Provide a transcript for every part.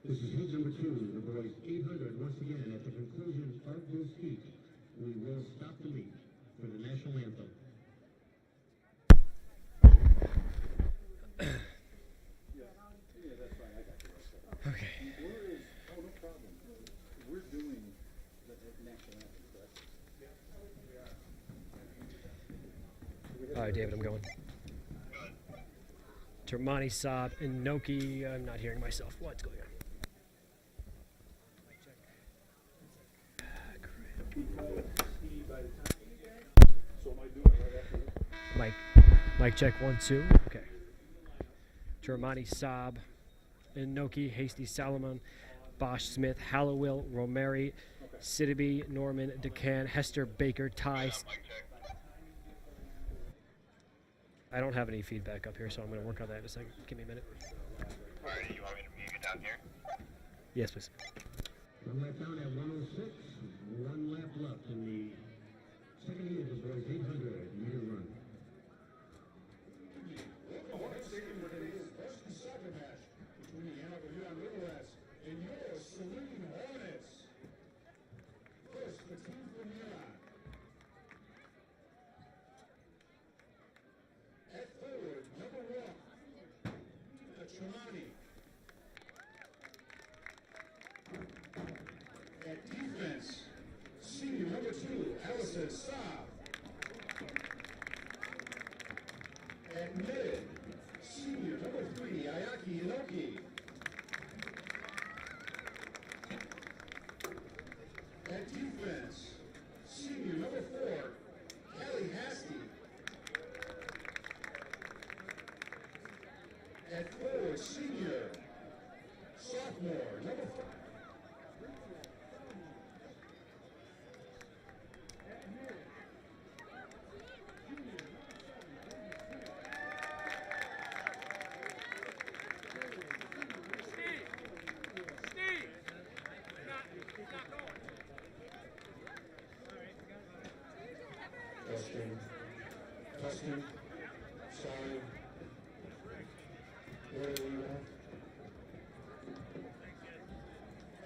This is heat number 2, the boys 800. Once again, at the conclusion of this heat, we will stop the meet for the national anthem. Okay. Oh, no problem. We're doing the national anthem, correct? All right, David, I'm going. Termani, Saab, and Noki. I'm not hearing myself. What's going on? So am I doing it right after this? Mic check 1 2. Okay. Termani, Saab, and Noki, Hasty, Salomon, Bosch, Smith, Hallowill, Romeri, Sidibe, Norman, DeCan, Hester, Baker, Tice. I don't have any feedback up here, so I'm going to work on that in a second. Give me a minute. All right, you want me to move you down here? Yes, please. One lap down at 106. 1 lap left in the second heat of the boys 800-meter run. Varsity soccer match between the Arbor Huron Riverrats and your Saline Hornets. First, the team from Huron. At forward, number 1, the Trelawney. At defense, senior number 2, Allison Saab. At mid, senior number 3, Ayaki Inoki. At defense, senior number 4, Kelly Hasty. At forward, senior, sophomore, number 5. Testing. Sorry. Where are we at?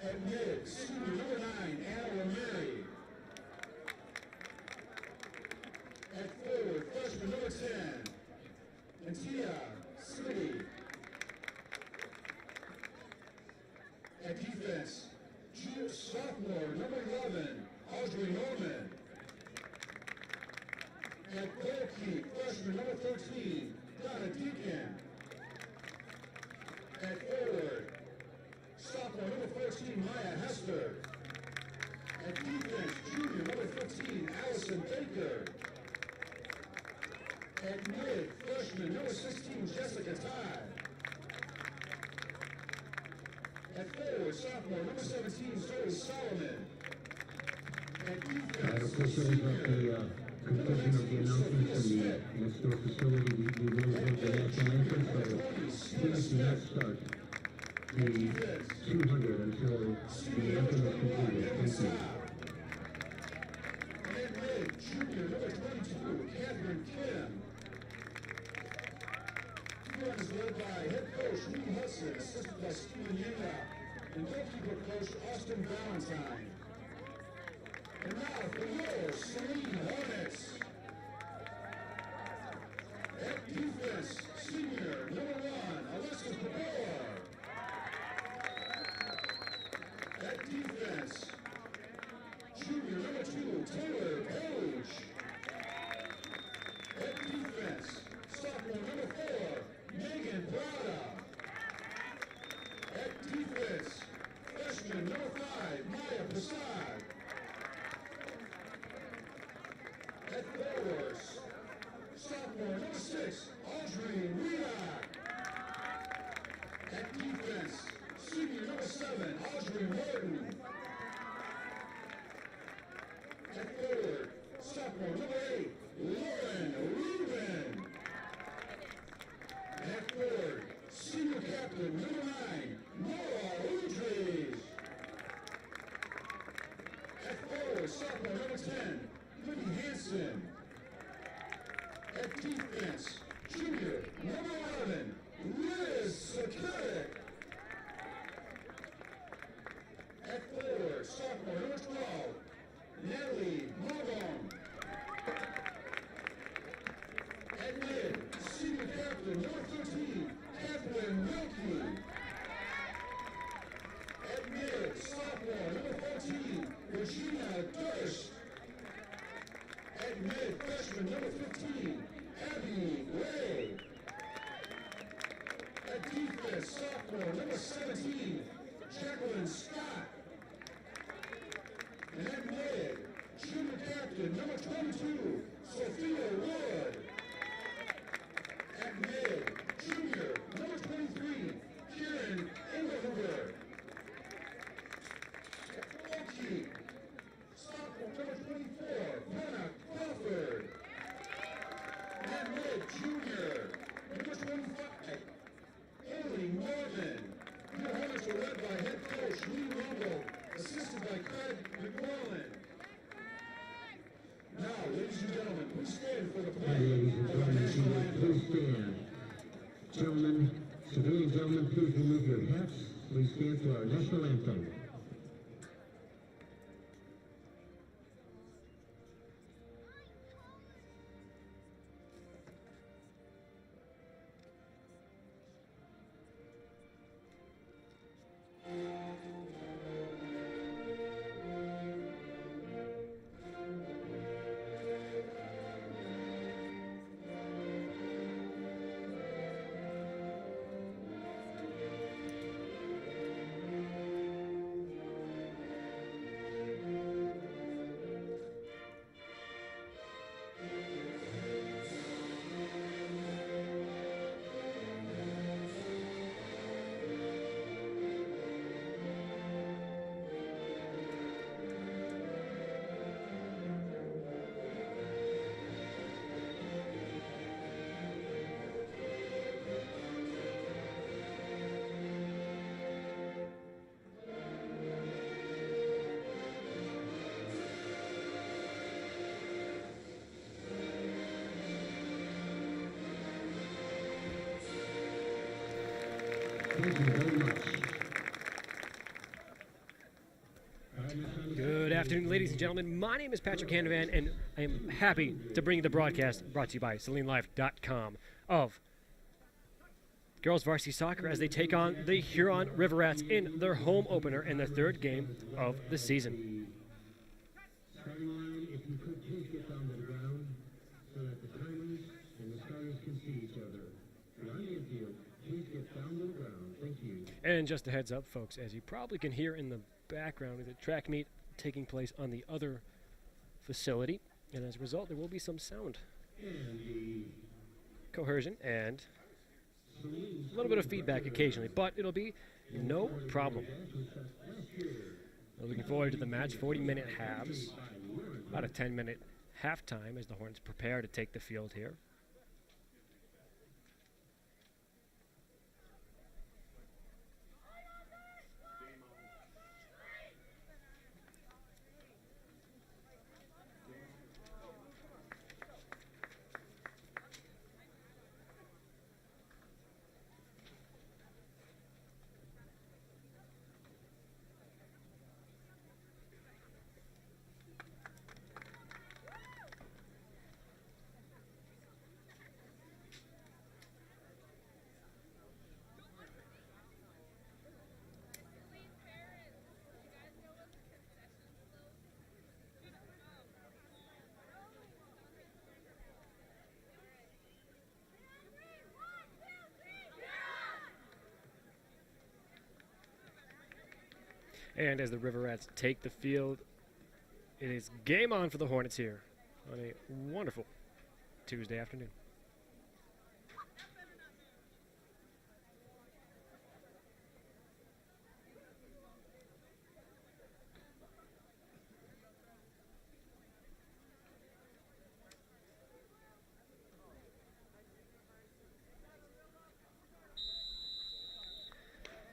At mid, senior number 9, Anna Romeri. At forward, freshman number 10, Antia City. At defense, sophomore number 11, Audrey Norman. At goalkeeper, freshman number 13, Donna Deacon. At forward, sophomore number 14, Maya Hester. At defense, junior number 15, Allison Baker. At mid, freshman number 16, Jessica Todd. At forward, sophomore number 17, Zoe Solomon. At defense, Officially got the conclusion of the announcement from the next door facility. We will have the national anthem, so please do not start the 200 until the anthem is completed. Thank you. At mid, junior number 22, Catherine Kim. Huron is led by head coach Lee Hudson, assisted by Stephen Yenda, and goalkeeper coach Austin Valentine. And now for your Saline Hornets. At defense, senior number 1, Alexis Babor. At defense, junior number 2, Taylor Page. At defense, sophomore number 4, Megan Prada. At defense, freshman number 5, Maya Prasad. At forwards, sophomore number 6, Audrey Rita. At defense, senior number 7, Audrey Morton. At forward, sophomore number 8, Lauren Rubin. At forward, senior captain number 9, Nora Udrich. At forward, sophomore number 10, Whitney Hansen. At defense, junior number 11, Liz Sakic. Haley Malone. At mid, senior captain, number 13, Kathleen Wilkie. At mid, sophomore, number 14, Regina Durst. At mid, freshman, number 15, Abby Ray. At defense, sophomore, number 17, Jacqueline Scott. And at mid, junior captain, number 22, Sophia Wood. At mid, junior, number 23, Kieran Engelhuber. At goalkeeper, sophomore, number 24, Hannah Crawford. And at mid, junior, number 25, Haley Morgan. The Hornets were led by head coach Lee Rumble, assisted by Craig McMullen. Now, ladies and gentlemen, please stand for the And play ladies and of our gentlemen, national anthem. please stand. Gentlemen, civilian gentlemen, please remove your hats. Please stand for our national anthem. Thank you very much. Good afternoon, ladies and gentlemen. My name is Patrick Handevan, and I am happy to bring you the broadcast brought to you by SalineLife.com of girls varsity soccer as they take on the Huron River Rats in their home opener in their third game of the season. Starting line, if you could please get down to the ground so that the timers and the starters can see each other. If you're on the infield, please get down to the ground. Thank you. And just a heads up, folks, as you probably can hear in the background, is a track meet taking place on the other facility, and as a result, there will be some sound And the coercion and a little bit of feedback occasionally, but it'll be no problem. We're looking forward to the match. 40-minute halves, about a 10-minute halftime as the Hornets prepare to take the field here. And as the River Rats take the field, it is game on for the Hornets here on a wonderful Tuesday afternoon.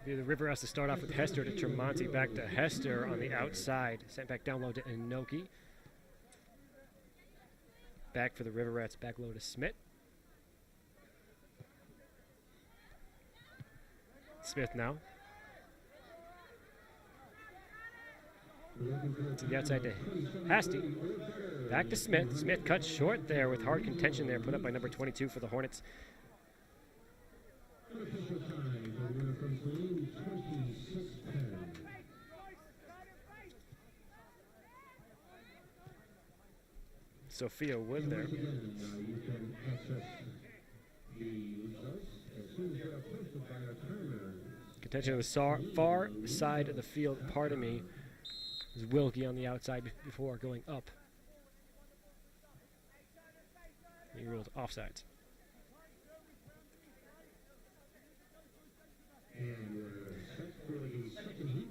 The River has to start off with Hester to Tremonti, back to Hester on the outside, sent back down low to Inoki. Back for the River Rats, back low to Smith. Smith now. To the outside to Hasty. Back to Smith. Smith cuts short there with hard contention there, put up by number 22 for the Hornets. Unofficial time for the winner from Saline, 26-10. Sophia Wood there. Once again, you can access the results as soon as they're posted by our timers. Contention on the far side of the field, pardon me, is Wilkie on the outside before going up. He ruled offsides. And we're set for the second heat.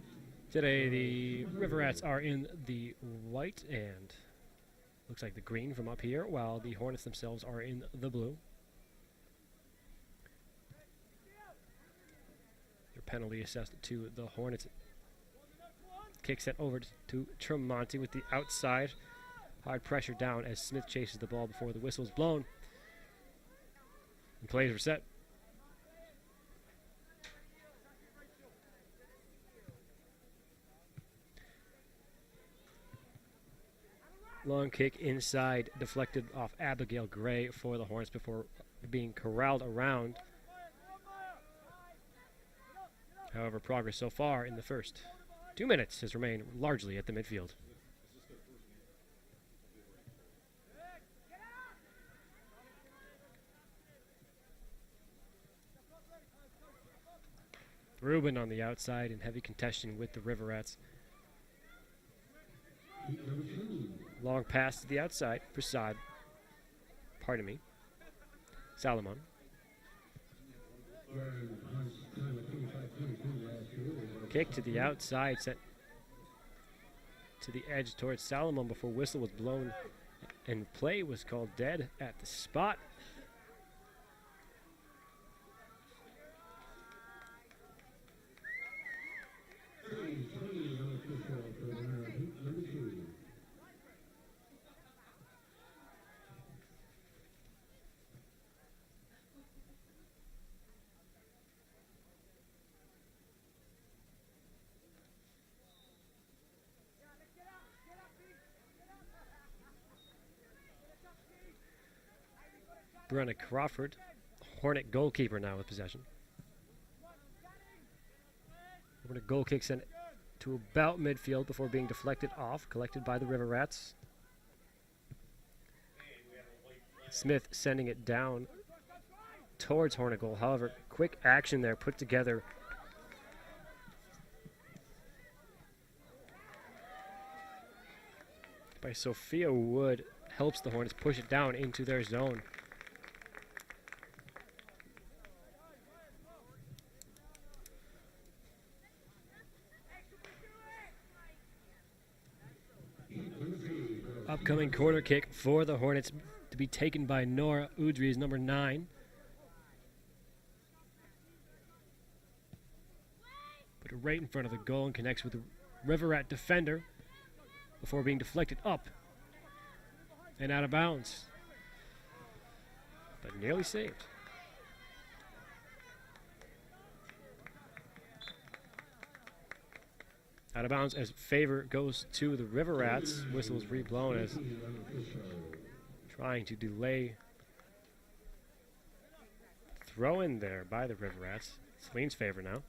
Today the River Rats are in the white and looks like the green from up here, while the Hornets themselves are in the blue. Your penalty assessed to the Hornets. Kick set over to Tremonti with the outside. Hard pressure down as Smith chases the ball before the whistle is blown. And plays are set. Long kick inside, deflected off Abigail Gray for the Hornets before being corralled around. However, progress so far in the first 2 minutes has remained largely at the midfield. Rubin on the outside in heavy contention with the River Rats. Heat number 2. Long pass to the outside. Prasad. Pardon me. Salomon. Wearing Hunt's time of 25-22 last year. Kick to the outside, set to the edge towards Salomon before whistle was blown and play was called dead at the spot. Unofficial for the winner of heat number 2. Brenna Crawford, Hornet goalkeeper now with possession. Hornet goal kick sent to about midfield before being deflected off, collected by the River Rats. Smith sending it down towards Hornet goal. However, quick action there put together by Sophia Wood helps the Hornets push it down into their zone. Upcoming corner kick for the Hornets to be taken by Nora Udries, number 9. Put it right in front of the goal and connects with the River Rat defender before being deflected up and out of bounds. But nearly saved. Out of bounds as favor goes to the River Rats. Whistle is reblown as trying to delay throw in there by the River Rats. Saline's favor now.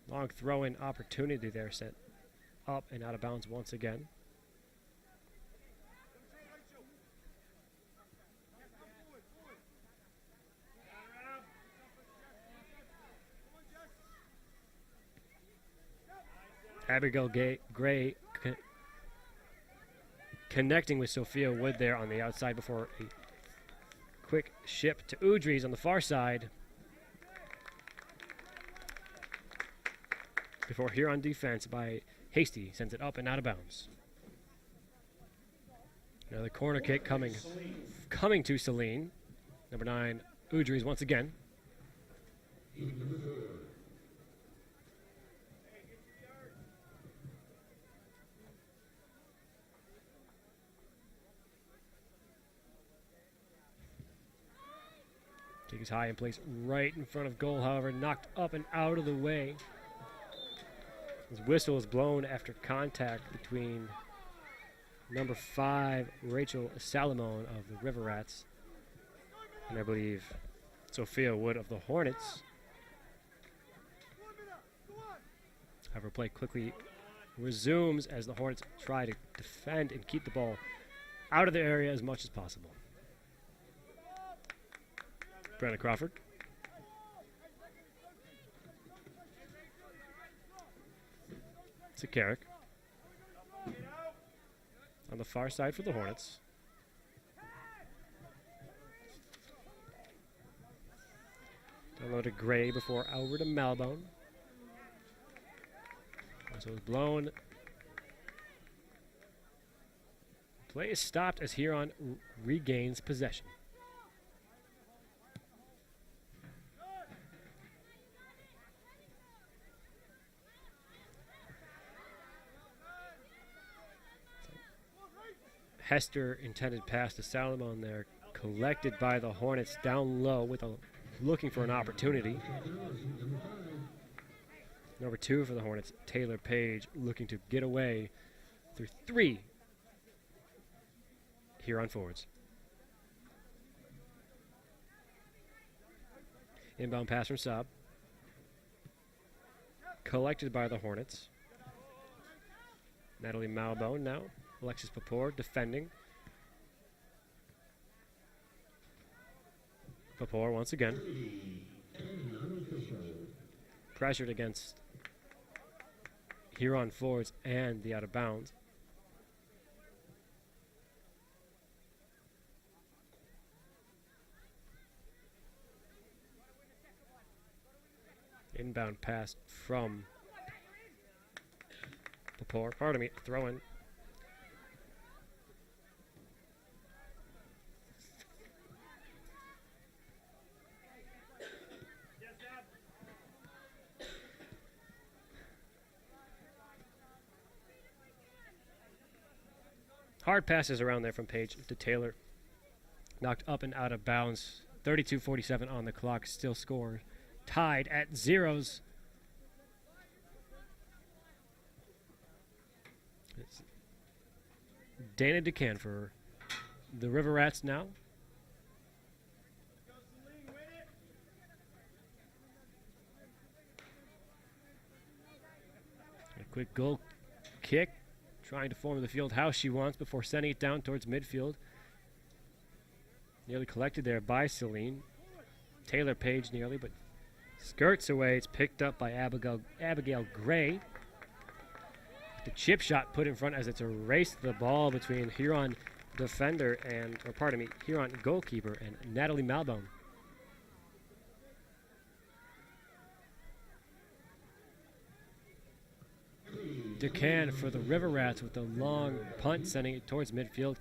Long throw in opportunity there, set up and out of bounds once again. Abigail Gray connecting with Sophia Wood there on the outside before a quick ship to Udries on the far side. Before Huron defense by Hasty sends it up and out of bounds. Another corner kick coming to Saline. Number 9, Udries once again. Kick is high in place right in front of goal, however, knocked up and out of the way. His whistle is blown after contact between number 5, Rachel Salamone of the River Rats, and I believe Sophia Wood of the Hornets. However, play quickly resumes as the Hornets try to defend and keep the ball out of the area as much as possible. Brandon Crawford. Sakarik. On the far side for the Hornets. Download to Gray before over to Malbone. So it's blown. Play is stopped as Huron regains possession. Hester intended pass to Salomon there, collected by the Hornets down low with looking for an opportunity. Number 2 for the Hornets, Taylor Page, looking to get away through 3 Huron forwards. Inbound pass from Saab. Collected by the Hornets. Natalie Malbone now. Alexis Papor defending. Papor once again. Pressured against Huron forwards and the out of bounds. Inbound pass from Papor. Pardon me, throw in. Hard passes around there from Page to Taylor. Knocked up and out of bounds. 32:47 on the clock. Still scored. Tied at zeros. It's Dana DeCan for the River Rats now. A quick goal kick. Trying to form the field how she wants before sending it down towards midfield. Nearly collected there by Saline. Taylor Page nearly, but skirts away. It's picked up by Abigail Gray. The chip shot put in front as it's erased the ball between Huron defender and, or pardon me, Huron goalkeeper and Natalie Malbone. DeCan for the River Rats with a long punt, sending it towards midfield.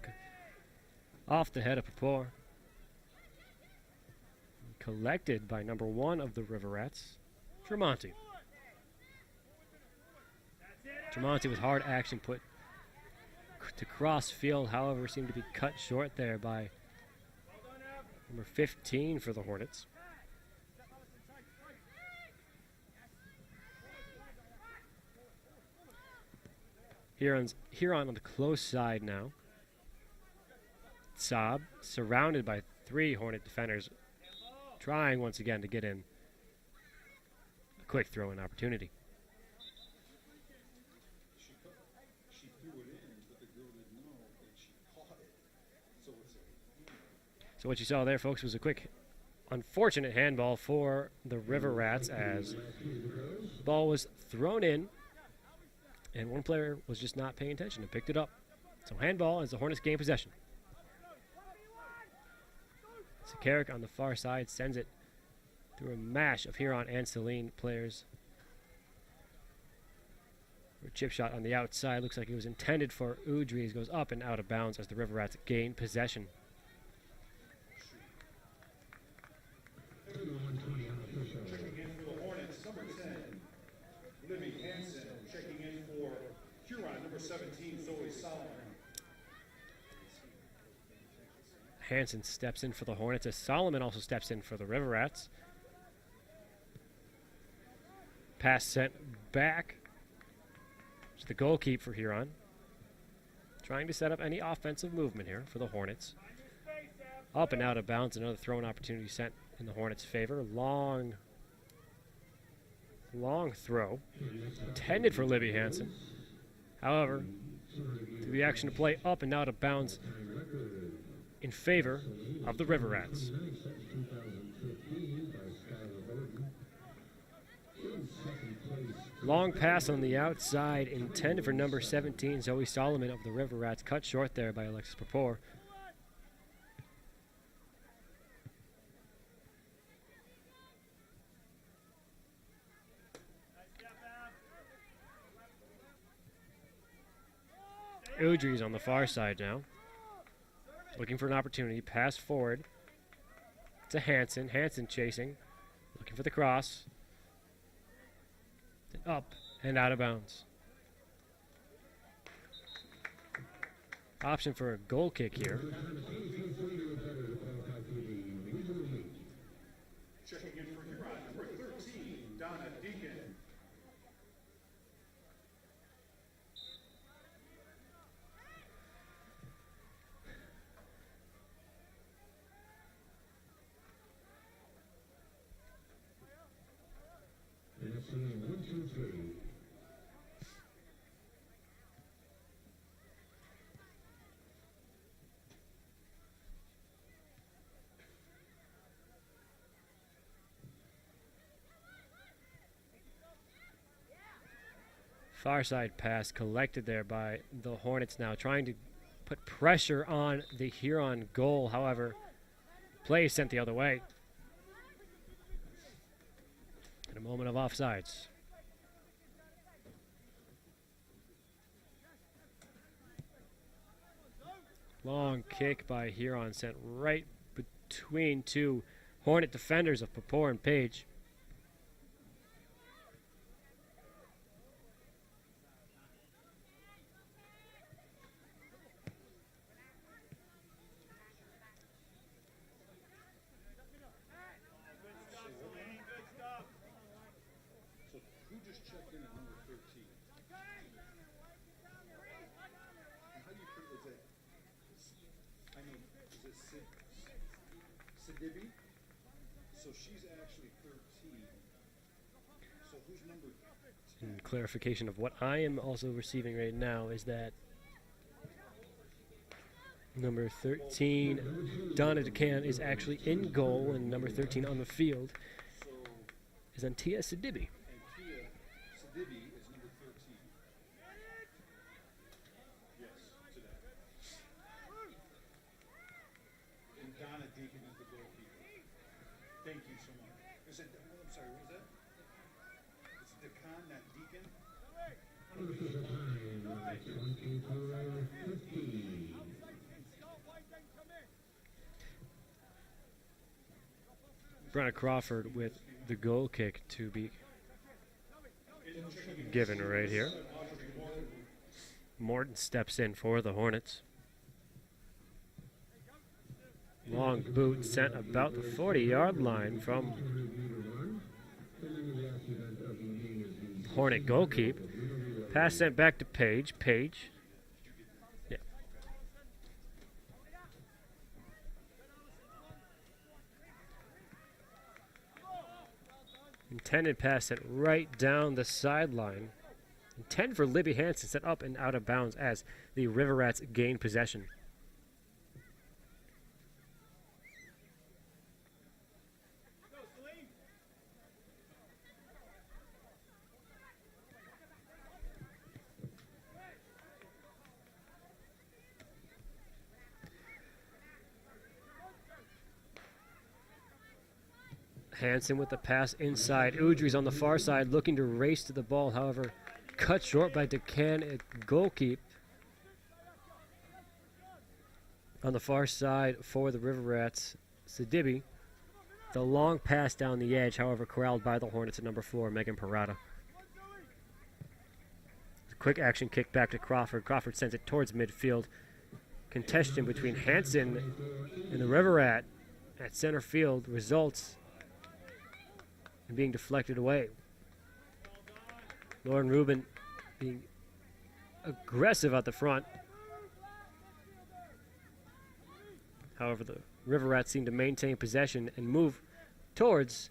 Off the head of Papor. Collected by number 1 of the River Rats, Tremonti. Tremonti with hard action put to cross field, however, seemed to be cut short there by number 15 for the Hornets. Huron on the close side now. Saab surrounded by 3 Hornet defenders, trying once again to get in a quick throw-in opportunity. She threw it in, but the girl didn't know, and she caught it. So it's So what you saw there, folks, was a quick, unfortunate handball for the River Rats as the ball was thrown in, and one player was just not paying attention and picked it up. So handball as the Hornets gain possession. Sakarik on the far side sends it through a mash of Huron and Saline players. A chip shot on the outside. Looks like it was intended for Udries. Goes up and out of bounds as the River Rats gain possession. Checking in for the Hornets, number 10, Libby Hansen. Checking in for Huron, number 17, Zoe Solomon. Hansen steps in for the Hornets as Solomon also steps in for the River Rats. Pass sent back to the goalkeeper for Huron. Trying to set up any offensive movement here for the Hornets. Up and out of bounds, another throw-in opportunity sent in the Hornets' favor. Long throw. Intended for Libby Hansen. However, the action to play up and out of bounds in favor of the River Rats. Long pass on the outside, intended for number 17, Zoe Solomon of the River Rats. Cut short there by Alexis Papor. Udry's on the far side now. Looking for an opportunity. Pass forward to Hansen. Hansen chasing. Looking for the cross. Up and out of bounds. Option for a goal kick here. Checking in for Huron, number 13, Donna Deacon. And that's 1, 2, 3. Far side pass collected there by the Hornets now, trying to put pressure on the Huron goal. However, play is sent the other way. In a moment of offsides. Long kick by Huron sent right between two Hornet defenders of Papor and Page. So who just checked in at number 13? And how do you is it? I mean, is it Sidibi? So she's actually 13. So who's number 10? And clarification of what I am also receiving right now is that number 13, Donna DeCan, is actually in goal, and number 13 on the field So, is Antia Sidibi. and Kia Sidibi is number 13. Yes, today. And Donna Deacon is the goalkeeper. Thank you so much. Is it, I'm sorry, what was that? It's Decan, not Deacon? This is a time of 24-15. Brenna Crawford with the goal kick to be given right here. Morton steps in for the Hornets. Long boot sent about the 40-yard line from Hornet goalkeep. Pass sent back to Page. Page. Yeah. Intended pass sent right down the sideline. Intended for Libby Hansen, set up and out of bounds as the River Rats gain possession. Hansen with the pass inside. Udry's on the far side looking to race to the ball. However, cut short by DeCan at goalkeep. On the far side for the River Rats, Sidibi. The long pass down the edge, however, corralled by the Hornets at number 4, Megan Parada. Quick action kick back to Crawford. Crawford sends it towards midfield. contention between Hansen and the River Rat at center field results in being deflected away. Lauren Rubin being aggressive at the front. However, the River Rats seem to maintain possession and move towards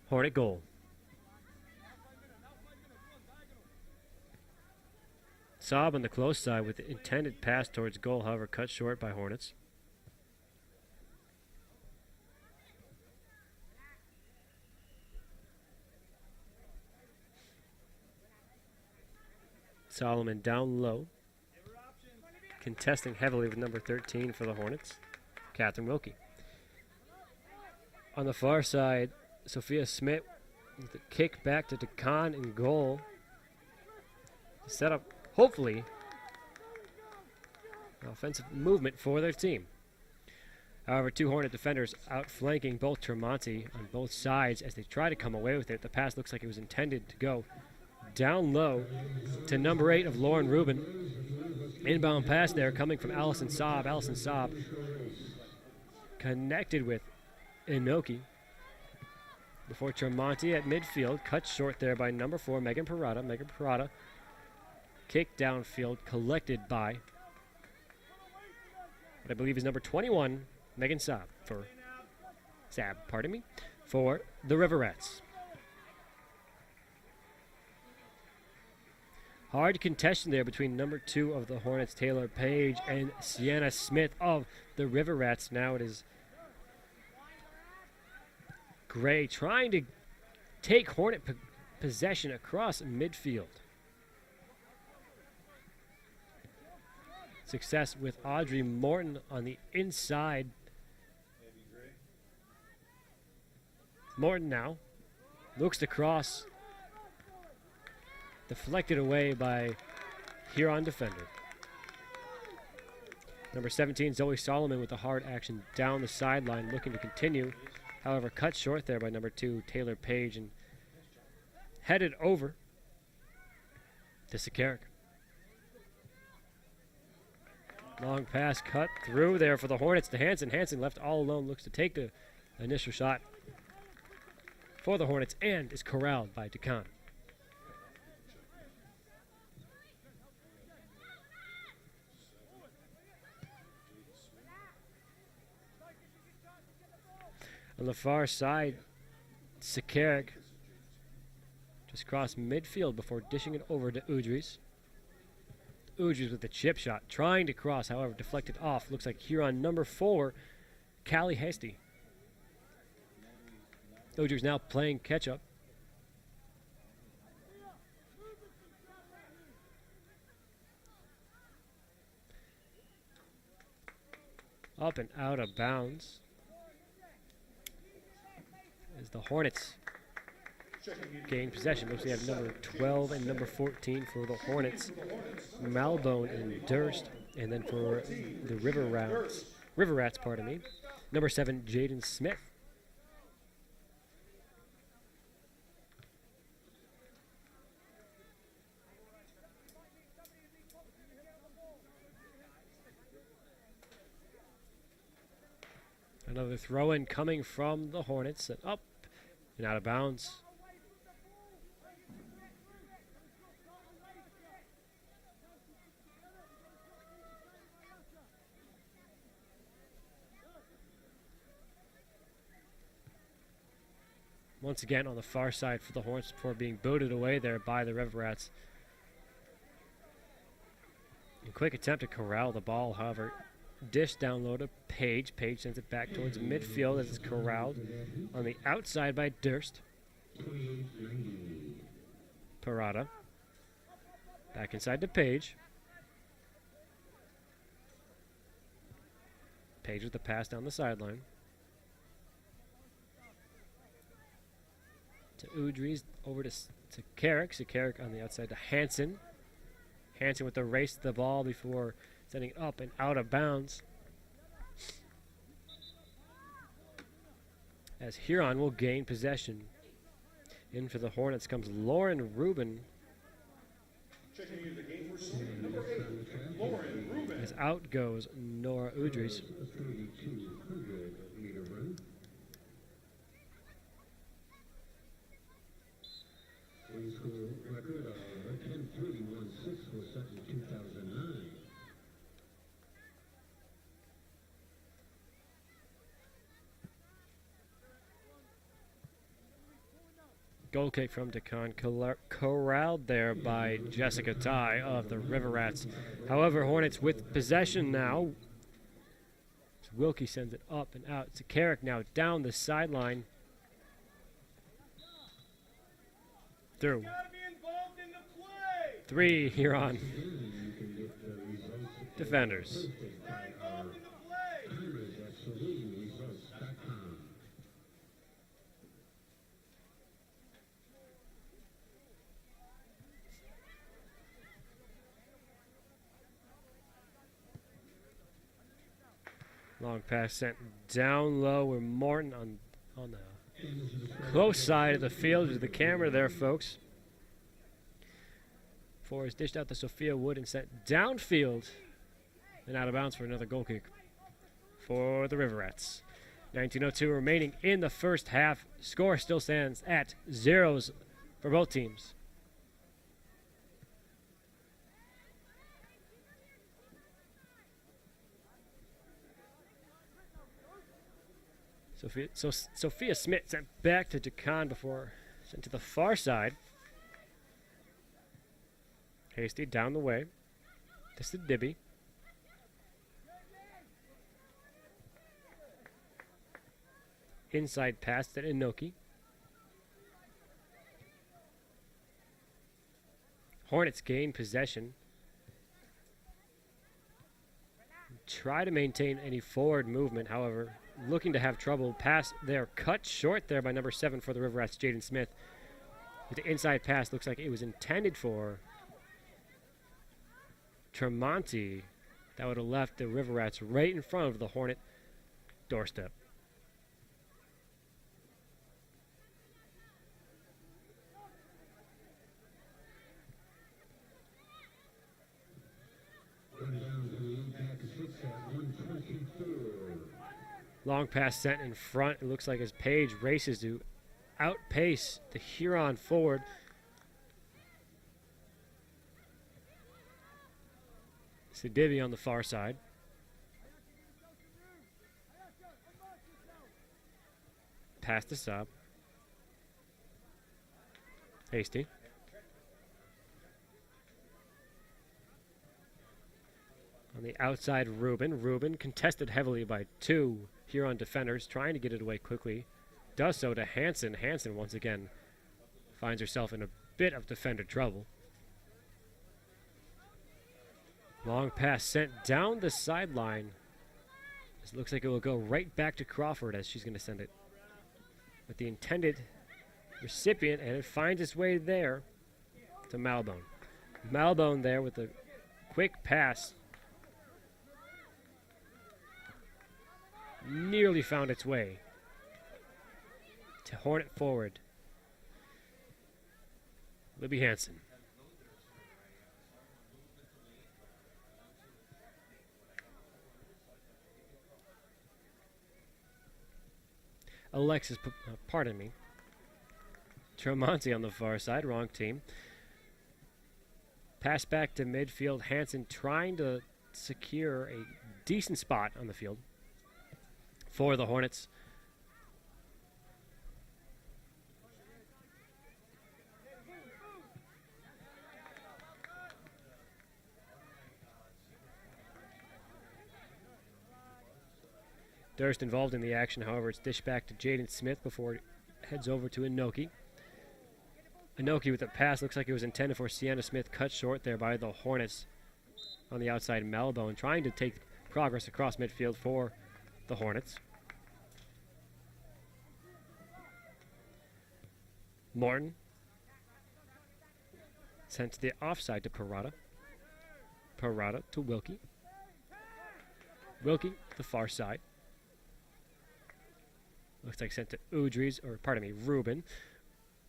Hornet goal. Saab on the close side with the intended pass towards goal, however, cut short by Hornets. Solomon down low, contesting heavily with number 13 for the Hornets, Catherine Wilkie. On the far side, Sophia Smith with a kick back to DeCon in goal. Set up, hopefully, an offensive movement for their team. However, two Hornet defenders outflanking both Tremonti on both sides as they try to come away with it. The pass looks like it was intended to go down low to number 8 of Lauren Rubin. Inbound pass there coming from Allison Saab. Allison Saab connected with Inoki before Tremonti at midfield, cut short there by number 4, Megan Parada. Megan Parada kicked downfield, collected by what I believe is number 21, Megan Saab for the River Rats. Hard contention there between number 2 of the Hornets, Taylor Page, and Sienna Smith of the River Rats. Now it is Gray trying to take Hornet possession across midfield. Success with Audrey Morton on the inside. Morton now looks to cross. Deflected away by Huron defender. Number 17, Zoe Solomon with the hard action down the sideline, looking to continue. However, cut short there by number 2, Taylor Page, and headed over to Sakarik. Long pass cut through there for the Hornets to Hansen. Hansen left all alone, looks to take the initial shot for the Hornets and is corralled by DeCon. On the far side, Sakarik just crossed midfield before dishing it over to Udries. Udries with the chip shot, trying to cross, however, deflected off. Looks like Huron number 4, Callie Hasty. Udries now playing catch-up. Up and out of bounds as the Hornets gain possession. Looks like they have number 12 and number 14 for the Hornets, Malbone and Durst, and then for the River Rats, number 7, Jaden Smith. Another throw-in coming from the Hornets, and up and out of bounds. Once again on the far side for the Hornets before being booted away there by the River Rats. A quick attempt to corral the ball, however, dish down low to Page. Page sends it back towards midfield as it's corralled on the outside by Durst. Parada. Back inside to Page. Page with the pass down the sideline. To Udries, over to Carrick. Carrick on the outside to Hansen. Hansen with the race to the ball before sending it up and out of bounds. As Huron will gain possession. In for the Hornets comes Lauren Rubin. Checking into the game for Saline, number 8, Lauren Rubin. As out goes Nora Udries. A 3,200 meter run. Free school record of 10.316 was set in 2009. Goal kick from DeCon, corralled there by Jessica Ty of the River Rats. However, Hornets with possession now. Wilkie sends it up and out to Carrick now down the sideline. Through. Three Huron defenders. Long pass sent down low with Morton on the close side of the field. There's the camera there, folks. Forrest dished out to Sophia Wood and sent downfield and out of bounds for another goal kick for the River Rats. 19:02 remaining in the first half. Score still stands at 0s for both teams. Sophia Smith sent back to DeCon before sent to the far side. Hasty down the way. This is Dibby. Inside pass to Inoki. Hornets gain possession. Try to maintain any forward movement, however, looking to have trouble. Pass there, cut short there by number 7 for the River Rats, Jaden Smith. With the inside pass, looks like it was intended for Tremonti. That would have left the River Rats right in front of the Hornet doorstep. Long pass sent in front. It looks like as Page races to outpace the Huron forward. Sidibe on the far side. Pass to Saab. Hasty. On the outside, Rubin. Rubin contested heavily by 2 Huron defenders, trying to get it away quickly. Does so to Hansen. Hansen once again finds herself in a bit of defender trouble. Long pass sent down the sideline. It looks like it will go right back to Crawford as she's going to send it with the intended recipient, and it finds its way there to Malbone. Malbone there with a quick pass. Nearly found its way to Hornet forward Libby Hansen. Alexis, pardon me. Tremonti on the far side, wrong team. Pass back to midfield. Hansen trying to secure a decent spot on the field for the Hornets. Durst involved in the action, however, it's dished back to Jaden Smith before it heads over to Inoki. Inoki with a pass, looks like it was intended for Sienna Smith, cut short there by the Hornets on the outside. Malbone trying to take progress across midfield for the Hornets. Morton sent to the offside to Parada. Parada to Wilkie. Wilkie, the far side. Looks like sent to Udries, or pardon me, Rubin.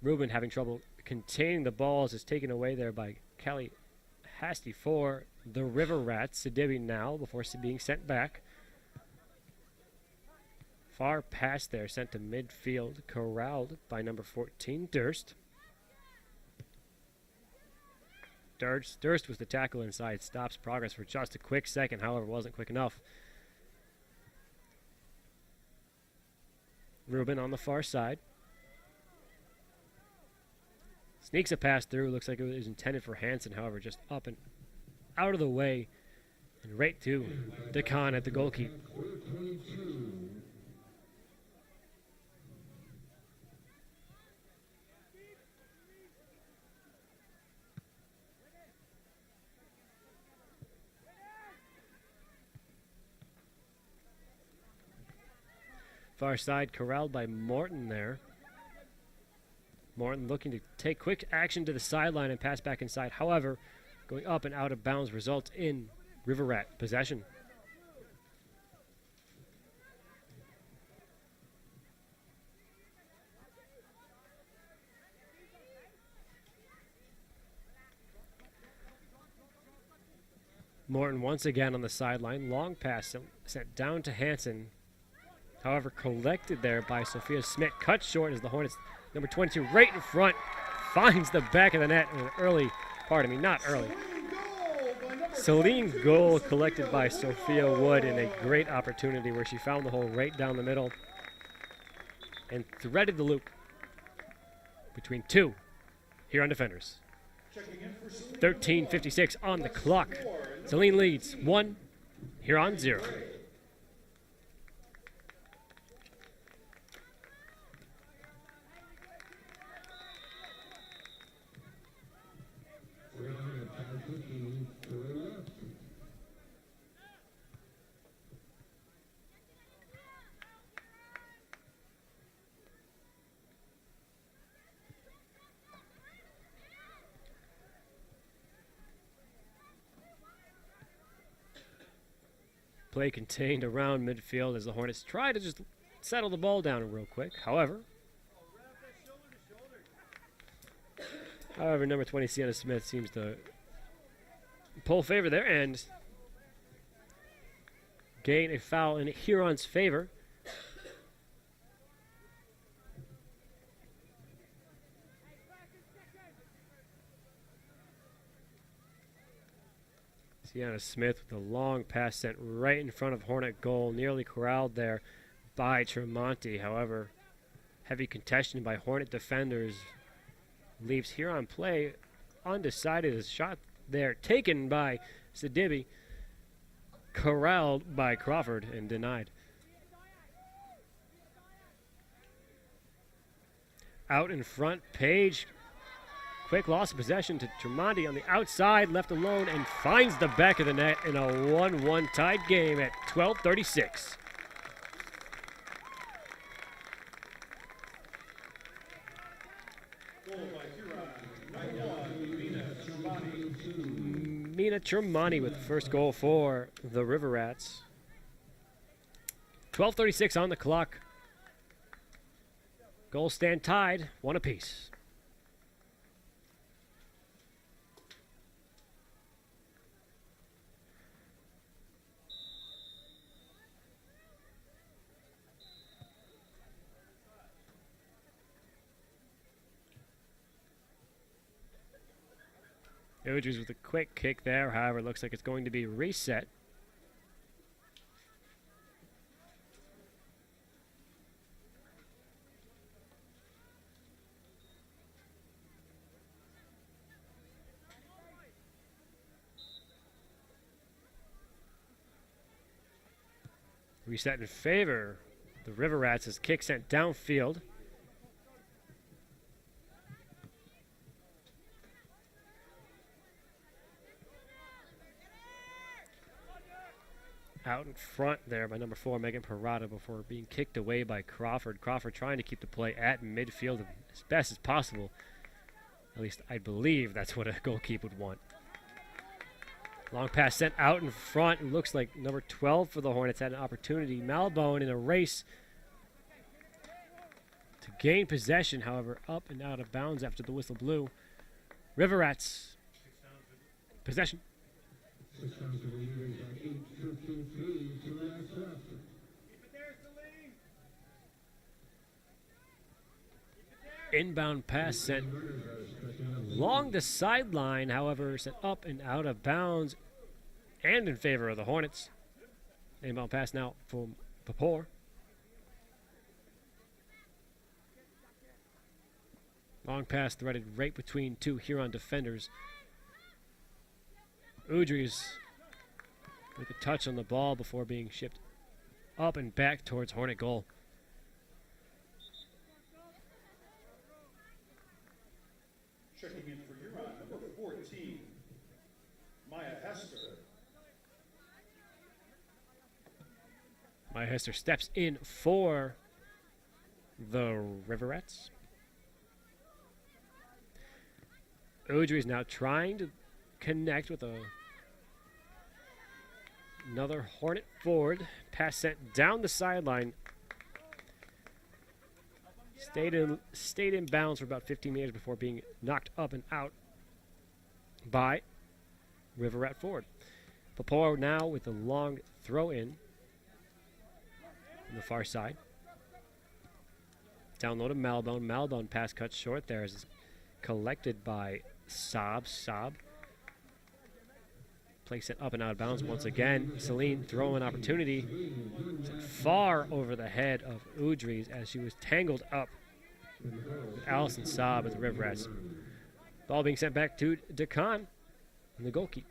Rubin having trouble containing the balls is taken away there by Kelly pasty for the River Rats. Sidibe now before being sent back. Far pass there, sent to midfield, corralled by number 14, Durst. Durst was the tackle inside, stops progress for just a quick second, however, wasn't quick enough. Rubin on the far side. Sneaks a pass through, looks like it was intended for Hansen, however, just up and out of the way, and right to DeCon at the goalkeeper. Far side corralled by Morton there. Morton looking to take quick action to the sideline and pass back inside. However, going up and out of bounds results in River Rat possession. Morton once again on the sideline. Long pass sent down to Hansen. However, collected there by Sophia Smith. Cut short as the Hornets, number 22, right in front, finds the back of the net in an early, pardon me, not early. Saline goal collected by Sophia Wood in a great opportunity where she found the hole right down the middle and threaded the loop between two Huron defenders. 13:56 on the clock. Saline leads 1, Huron 0. Play contained around midfield as the Hornets try to just settle the ball down real quick. However, number 20, Sienna Smith, seems to pull favor there and gain a foul in Huron's favor. Sienna Smith with a long pass sent right in front of Hornet goal, nearly corralled there by Tremonti. However, heavy contention by Hornet defenders leaves Huron play undecided. A shot there taken by Sidibe, corralled by Crawford and denied. Out in front, Page. Quick loss of possession to Tremonti on the outside, left alone, and finds the back of the net in a 1-1 tied game at 12:36. Mina Tremonti with the first goal for the River Rats. 12:36 on the clock. Goals stand tied, 1 apiece. Ojus with a quick kick there, however, looks like it's going to be reset. Reset in favor. The River Rats as kick sent downfield. Out in front there by number 4, Megan Parada, before being kicked away by Crawford. Crawford trying to keep the play at midfield as best as possible. At least I believe that's what a goalkeeper would want. Long pass sent out in front. It looks like number 12 for the Hornets had an opportunity. Malbone in a race to gain possession, however, up and out of bounds after the whistle blew. River Rats possession. 6,000 meters at 8:53, 2 laps left. Inbound pass sent along the sideline, however, sent up and out of bounds and in favor of the Hornets. Inbound pass now from Papor. Long pass threaded right between two Huron defenders. Udries with a touch on the ball before being shipped up and back towards Hornet goal. Checking in for Huron, number 14, Maya Hester. Maya Hester steps in for the Riverettes. Udry is now trying to connect with another Hornet forward. Pass sent down the sideline. Stayed in bounds for about 15 meters before being knocked up and out by Riverette forward. Papor now with a long throw in on the far side. Down low to Malbone. Malbone pass cut short there as it's collected by Saab. Saab plays it up and out of bounds once again. Saline throwing opportunity far over the head of Udries as she was tangled up with Allison Saab at the Riverettes. Ball being sent back to DeCon and the goalkeeper.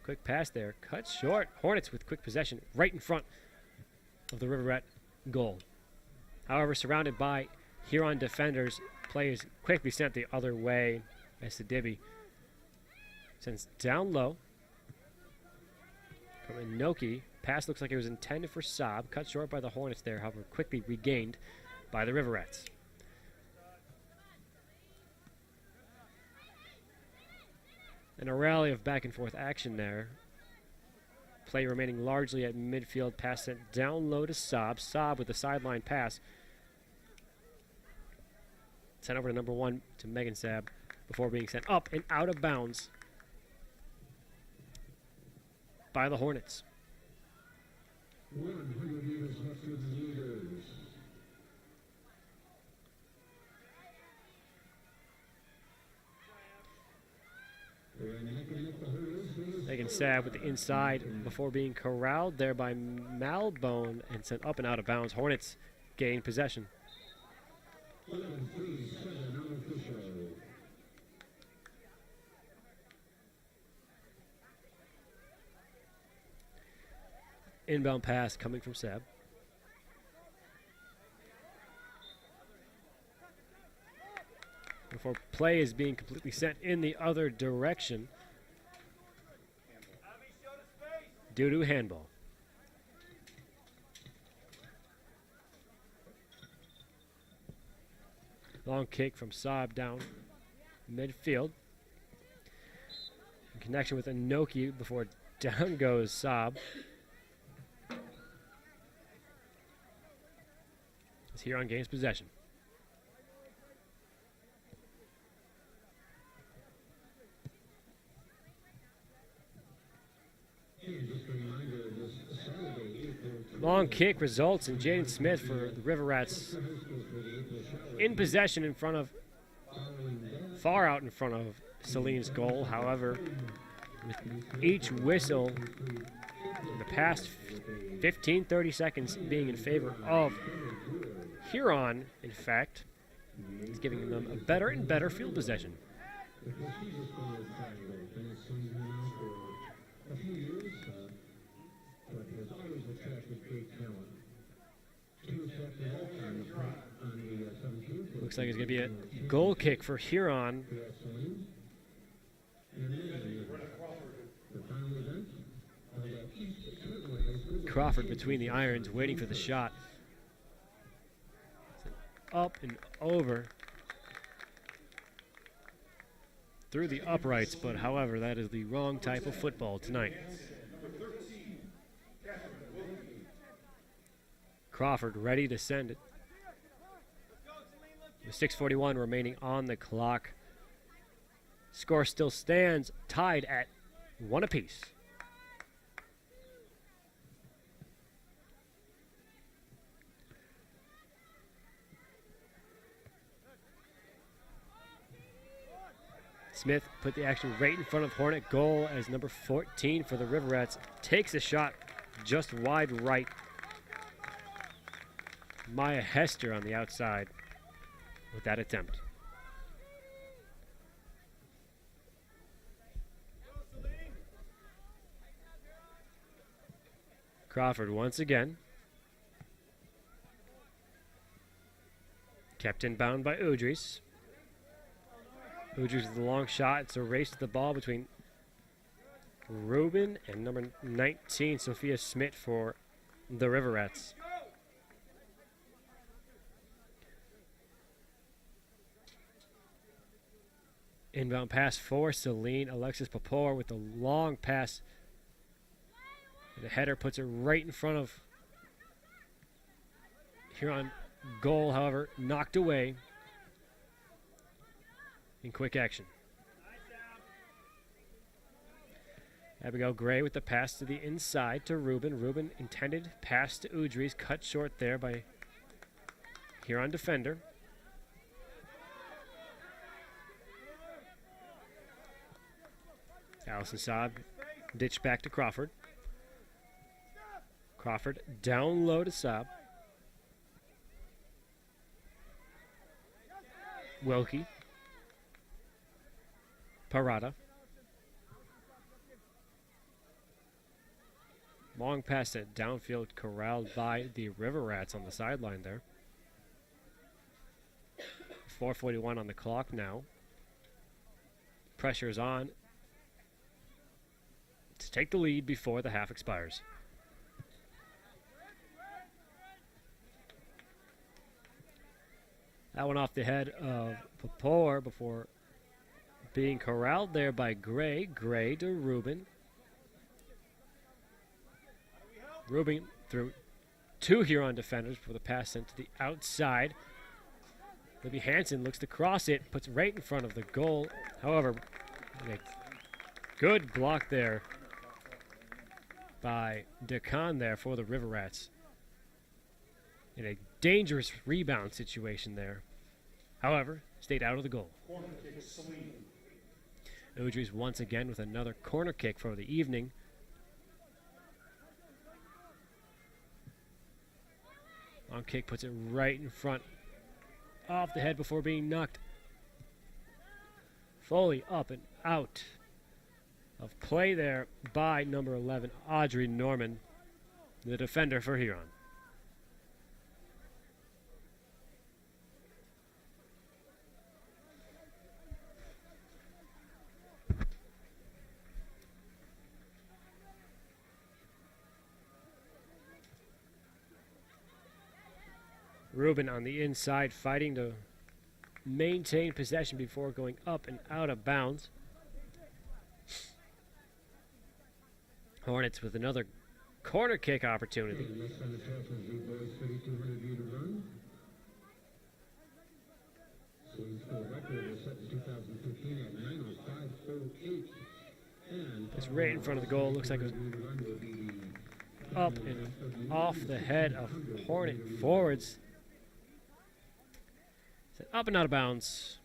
Quick pass there, cut short. Hornets with quick possession right in front of the Riverette goal. However, surrounded by Huron defenders, play is quickly sent the other way as Sidibe sends down low from Inoki. Pass looks like it was intended for Saab. Cut short by the Hornets there, however, quickly regained by the Riverettes. And a rally of back and forth action there. Play remaining largely at midfield. Pass sent down low to Saab. Saab with the sideline pass. Sent over to number 1 to Megan Saab before being sent up and out of bounds by the Hornets. 100 meters left of the leaders. Megan Saab with the inside before being corralled there by Malbone and sent up and out of bounds. Hornets gain possession. 11-3-7 unofficial. Inbound pass coming from Saab. Before play is being completely sent in the other direction due to handball. Long kick from Saab down midfield. In connection with Inoki before down goes Saab. As Huron gains possession. Long kick results in Jaden Smith for the Riverettes in possession in front of, far out in front of Saline's goal. However, with each whistle in the past 15-30 seconds being in favor of Huron, in fact, it's giving them a better and better field possession. Looks like it's going to be a goal kick for Huron. Crawford between the irons, waiting for the shot. Up and over through the uprights, but however, that is the wrong type of football tonight. Crawford ready to send it. With 6:41 remaining on the clock. Score still stands tied at 1 apiece. Smith put the action right in front of Hornet goal as number 14 for the Riverettes takes a shot just wide right. Maya Hester on the outside with that attempt. Crawford once again. Kept inbound by Udris. Udris with the long shot. It's a race to the ball between Rubin and number 19, Sophia Smith for the Riverettes. Inbound pass for Saline. Alexis Papor with the long pass. The header puts it right in front of Huron goal, however, knocked away in quick action. Abigail Gray with the pass to the inside to Rubin. Rubin intended pass to Udris, cut short there by Huron defender. Allison Saab ditched back to Crawford. Crawford down low to Saab. Wilkie. Parada. Long pass at downfield, corralled by the Riverettes on the sideline there. 4:41 on the clock now. Pressure is on to take the lead before the half expires. That one off the head of Papor before being corralled there by Gray. Gray to Rubin. Rubin through two Huron defenders for the pass sent to the outside. Libby Hansen looks to cross it, puts it right in front of the goal. However, a good block there by DeCon there for the Riverettes. In a dangerous rebound situation there. However, stayed out of the goal. Corner kick is Saline. Udris once again with another corner kick for the evening. Long kick puts it right in front, off the head before being knocked fully up and out of play there by number 11, Audrey Norman, the defender for Huron. Rubin on the inside fighting to maintain possession before going up and out of bounds. Hornets with another corner kick opportunity. Next on the track is the boys 3,200 meter run. Saline's school record was set in 2015 at 9:05.08. And It's right in front of the goal. Looks like it was up and off the head of Hornet forwards. Up and out of bounds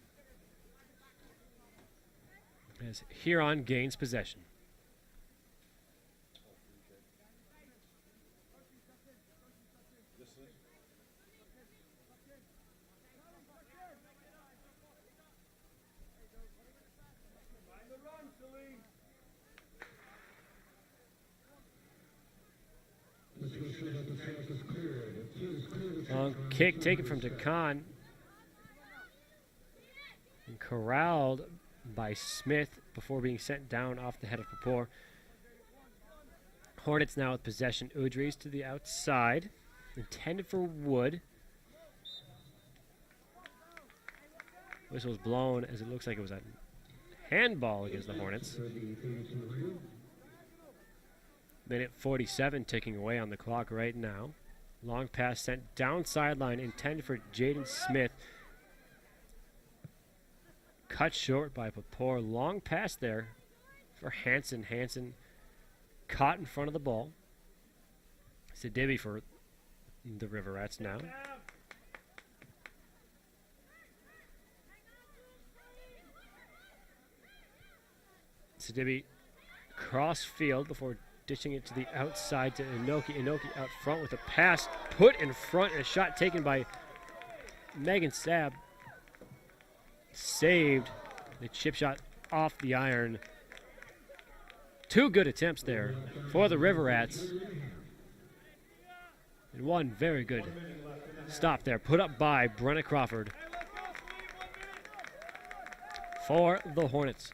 as Huron gains possession. Long kick taken from DeCon. And corralled by Smith before being sent down off the head of Papor. Hornets now with possession. Udris to the outside. Intended for Wood. Whistle was blown as it looks like it was a handball against the Hornets. Minute 47 ticking away on the clock right now. Long pass sent down sideline intended for Jaden Smith. cut short by Papor. Long pass there for Hansen. Hansen caught in front of the ball. Sidibe for the River Rats now. Sidibe cross field before dishing it to the outside to Inoki. Inoki out front with a pass put in front and a shot taken by Megan Sabb. Saved the chip shot off the iron. Two good attempts there for the River Rats. And one very good stop there, put up by Brenna Crawford for the Hornets.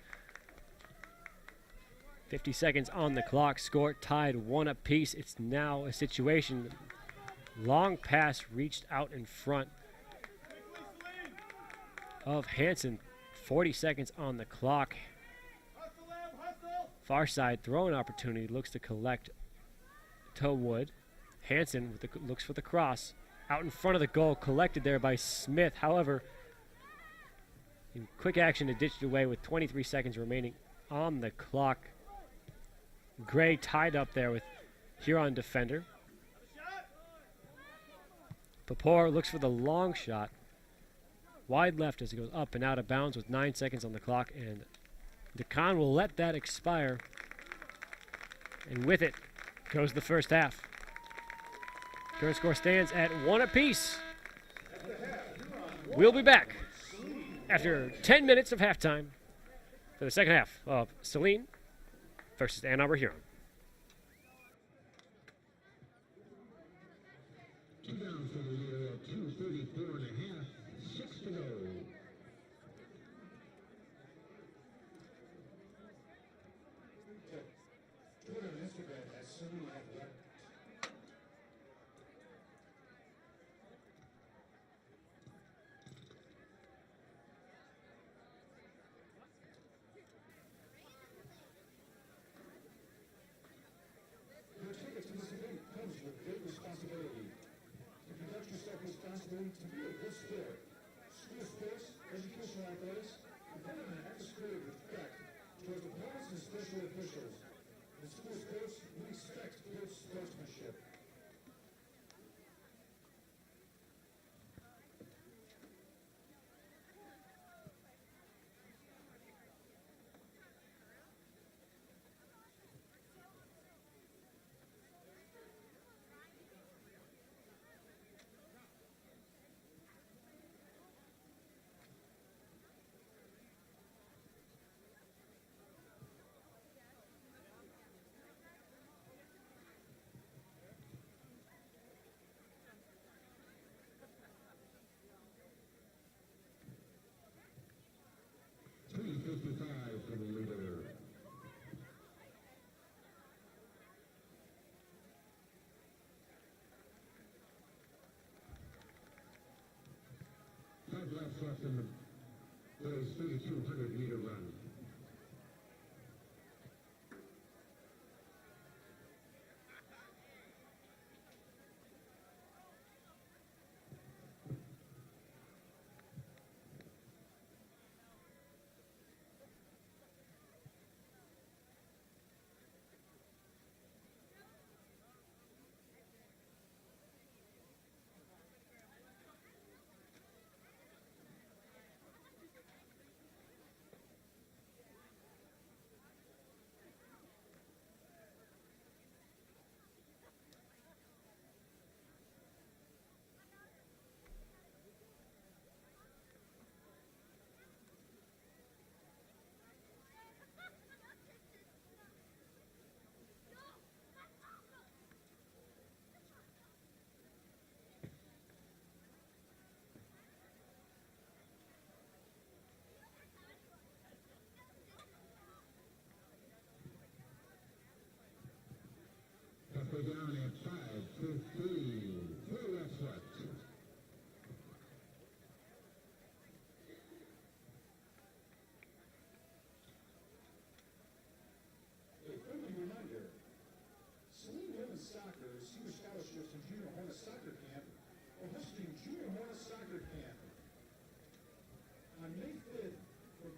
50 seconds on the clock, score tied 1 apiece. It's now a situation. Long pass reached out in front of Hansen. 40 seconds on the clock. Far side throwing opportunity, looks to collect to Wood. Hansen with looks for the cross. Out in front of the goal, collected there by Smith. However, in quick action to ditch it away with 23 seconds remaining on the clock. Gray tied up there with Huron defender. Papor looks for the long shot. Wide left as he goes up and out of bounds with 9 seconds on the clock, and DeCon will let that expire. And with it goes the first half. Current score stands at 1 apiece. We'll be back after 10 minutes of halftime for the second half of Saline versus Ann Arbor Huron. Two down for the leader at 2:34 and a half, 6 to go. Twitter and Instagram at Saline Athletic. Your ticket to this event comes with great responsibility. To conduct yourself responsibly, to be a good sport. School sports, educational athletics, depend on an atmosphere of respect towards opponents and special officials. In school sports, we expect good sportsmanship. $3.55 for the leader. Five laps left in the boys' 3,200-meter run. Halfway down at 5:15. 4 laps left. A friendly reminder, Saline Women's Soccer Senior Scholarships and Junior Hornet Soccer Camp are hosting Junior Hornet Soccer Camp on May 5th from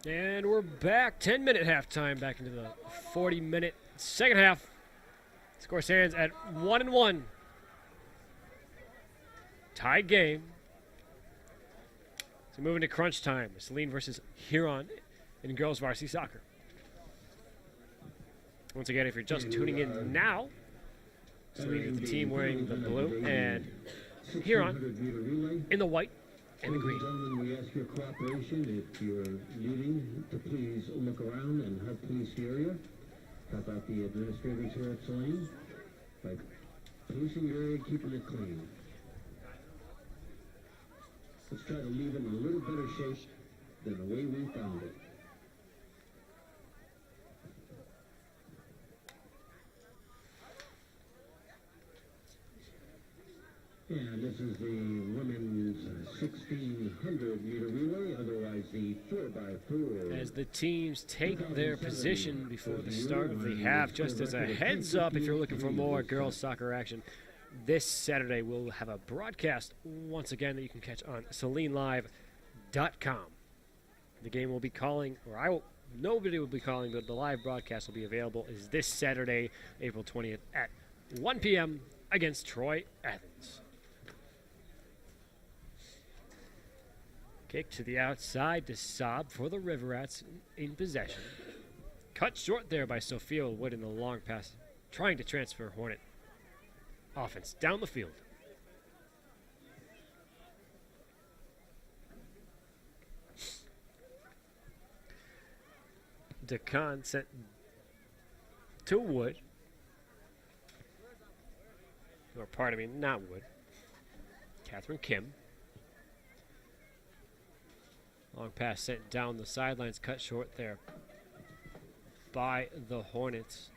And we're back. 10-minute halftime, back into the 40-minute second half. Score stands at 1-1. Tied game. So moving to crunch time. Saline versus Huron in girls varsity soccer. Once again, if you're just tuning in now, Saline is the team wearing the blue and Huron in the white and the green. Gentlemen, we ask your cooperation. If you're leaving, to please look around and help police the area. Help out the administrators here at Saline by policing your area, keeping it clean. Let's try to leave it in a little better shape than the way we found it. And this is the women's 1,600-meter relay, otherwise the 4x4. As the teams take their position before the start of the half, just as a heads up, if you're looking for more girls soccer action, this Saturday we'll have a broadcast once again that you can catch on SalineLive.com. The game will be calling, nobody will be calling, but the live broadcast will be available is this Saturday, April 20th at 1 p.m. against Troy Athens. Kick to the outside to Saab for the River Rats in possession. Cut short there by Sophia Wood in the long pass, trying to transfer Hornet offense down the field. DeCon sent to Wood. Or pardon me, not Wood. Catherine Kim. Long pass sent down the sidelines, cut short there by the Hornets.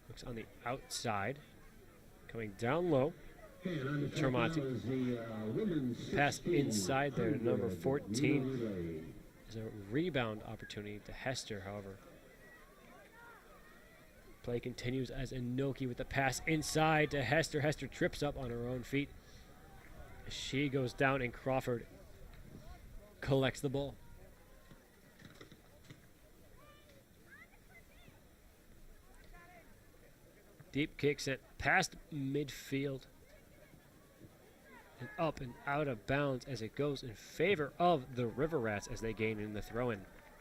Looks on the outside. Coming down low. Tremonti. Pass inside there, number 14. There's a rebound opportunity to Hester, however. Play continues as Inoki with the pass inside to Hester. Hester trips up on her own feet. She goes down and Crawford collects the ball. Deep kick sent past midfield and up and out of bounds as it goes in favor of the River Rats as they gain in the throw-in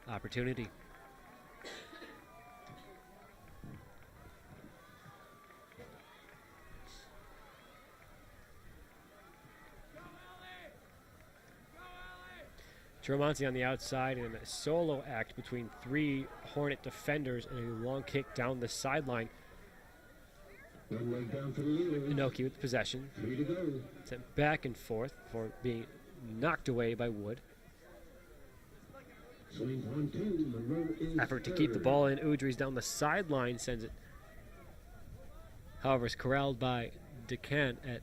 opportunity. Tremonti on the outside in a solo act between three Hornet defenders and a long kick down the sideline. Inoki with possession. Sent back and forth before being knocked away by Wood. Effort to keep the ball in. Udry's down the sideline sends it. However, is corralled by DeCant at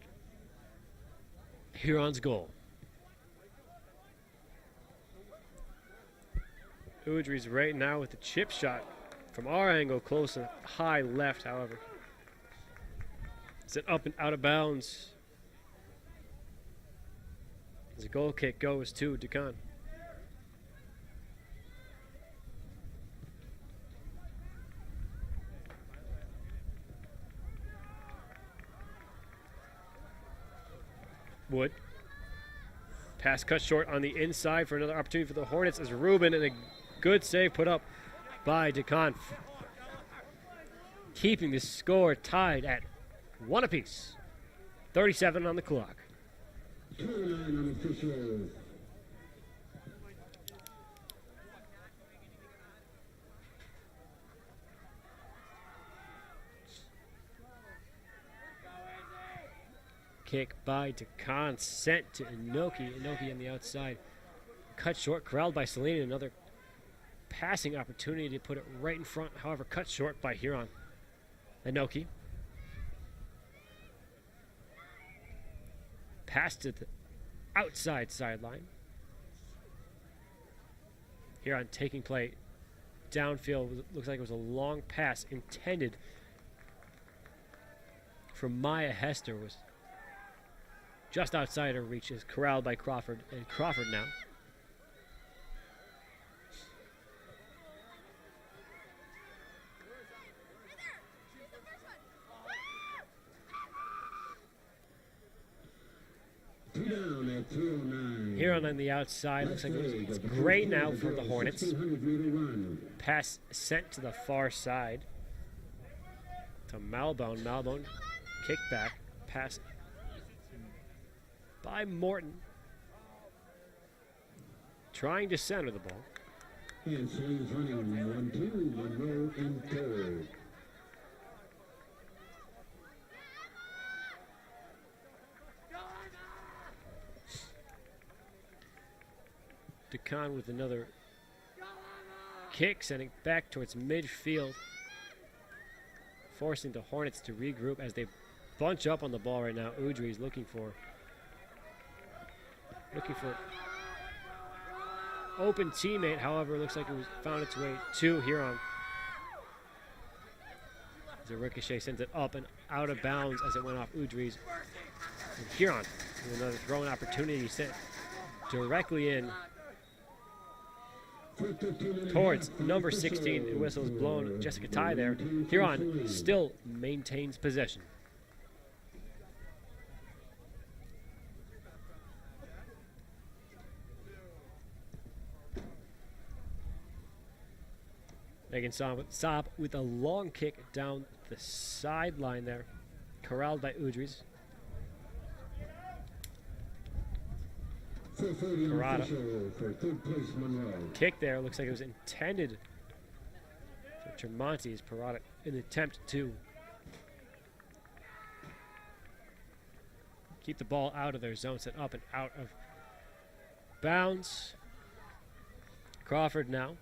Huron's goal. Udry's right now with the chip shot from our angle, close and high left, however. Set up and out of bounds. As a goal kick goes to DeCon. Wood. Pass cut short on the inside for another opportunity for the Hornets as Rubin, and a good save put up by DeCon. Keeping the score tied at 1 apiece. 37 on the clock. Kick by DeCon, sent to Inoki. Inoki on the outside. Cut short, corralled by Saline. Another passing opportunity to put it right in front. However, cut short by Huron. Inoki. Pass to the outside sideline. Huron taking play downfield. Looks like it was a long pass intended for Maya Hester. Was just outside her reach, is corralled by Crawford, and Crawford now Huron on the outside. Looks like it's great now for the Hornets. 1500-meter run. Pass sent to the far side to Malbone. Malbone kick back. Pass by Morton. Trying to center the ball. And Saline's running 1-2, Monroe in third. DeCon with another kick, sending back towards midfield, forcing the Hornets to regroup as they bunch up on the ball right now. Udry is looking for open teammate. However, it looks like it was found its way to Huron. As a ricochet sends it up and out of bounds as it went off Udry's. And Huron with another throwing opportunity sent directly in towards number 16. The whistle is blown. Jessica Ty there. Huron still maintains possession. Megan Saab with a long kick down the sideline there. Corralled by Udrys. Karada. For third place, Monroe. Kick there. Looks like it was intended for Tremonti's. Parada in an attempt to keep the ball out of their zone, set up and out of bounds. Crawford now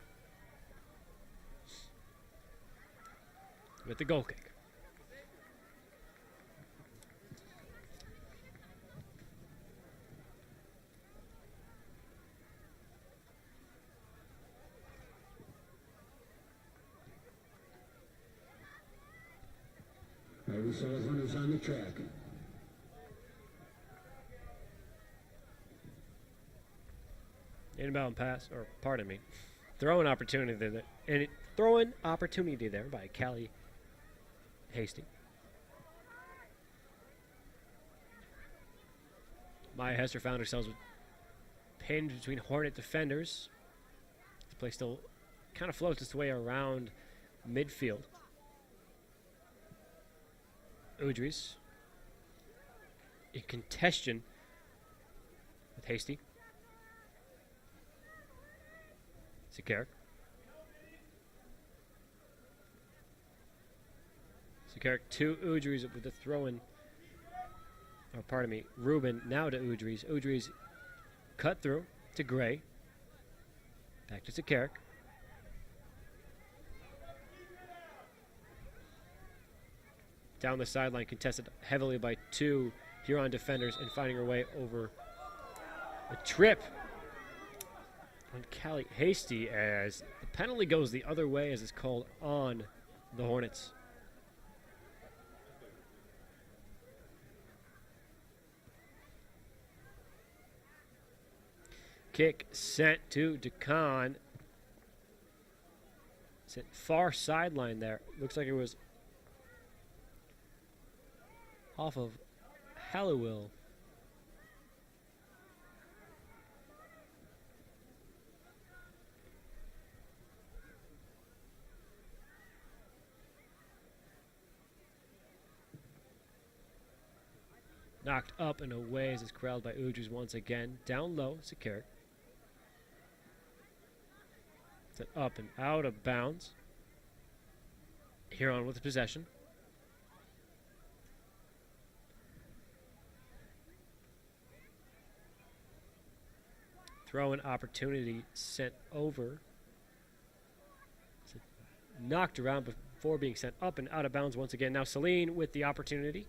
with the goal kick. We saw runners on the track. Inbound pass, or pardon me, throwing opportunity there, and throwing opportunity there by Callie Hasty. Maya Hester found herself pinned between Hornet defenders. This play still kind of floats its way around midfield. Udrys in contention with Hasty. Sakarik. Sakarik to Udrys with the throw-in. Oh, pardon me. Rubin now to Udrys. Udrys cut through to Gray. Back to Sakarik. Down the sideline, contested heavily by two Huron defenders and finding her way over a trip on Callie Hasty as the penalty goes the other way as it's called on the Hornets. Kick sent to DeCon. Sent far sideline there. Looks like it was off of Halliwell. Knocked up and away as it's corralled by Udrys once again. Down low, Sakarik. Set up and out of bounds. Huron with the possession. Throw-in opportunity sent over. Knocked around before being sent up and out of bounds once again. Now Saline with the opportunity.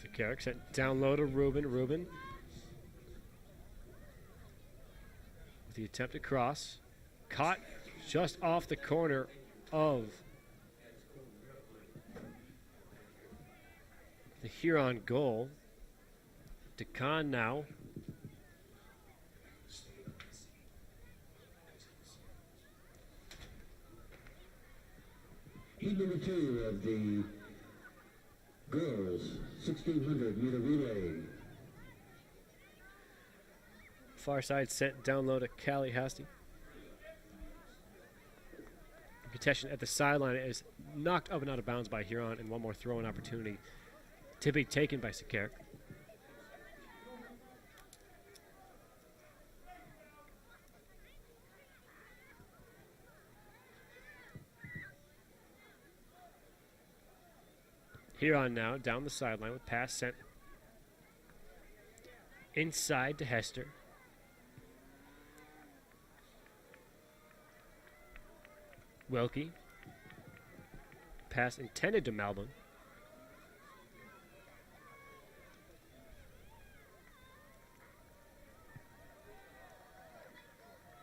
Sakarik sent down low to Rubin. Rubin with the attempt to cross. Caught just off the corner of the Huron goal. DeCon now the girls 1600 meter relay. Far side sent down low to Callie Hasty. Contestant at the sideline is knocked up and out of bounds by Huron, and one more throw-in opportunity to be taken by Sakaric. Huron now down the sideline with pass sent inside to Hester. Wilkie. Pass intended to Malbon.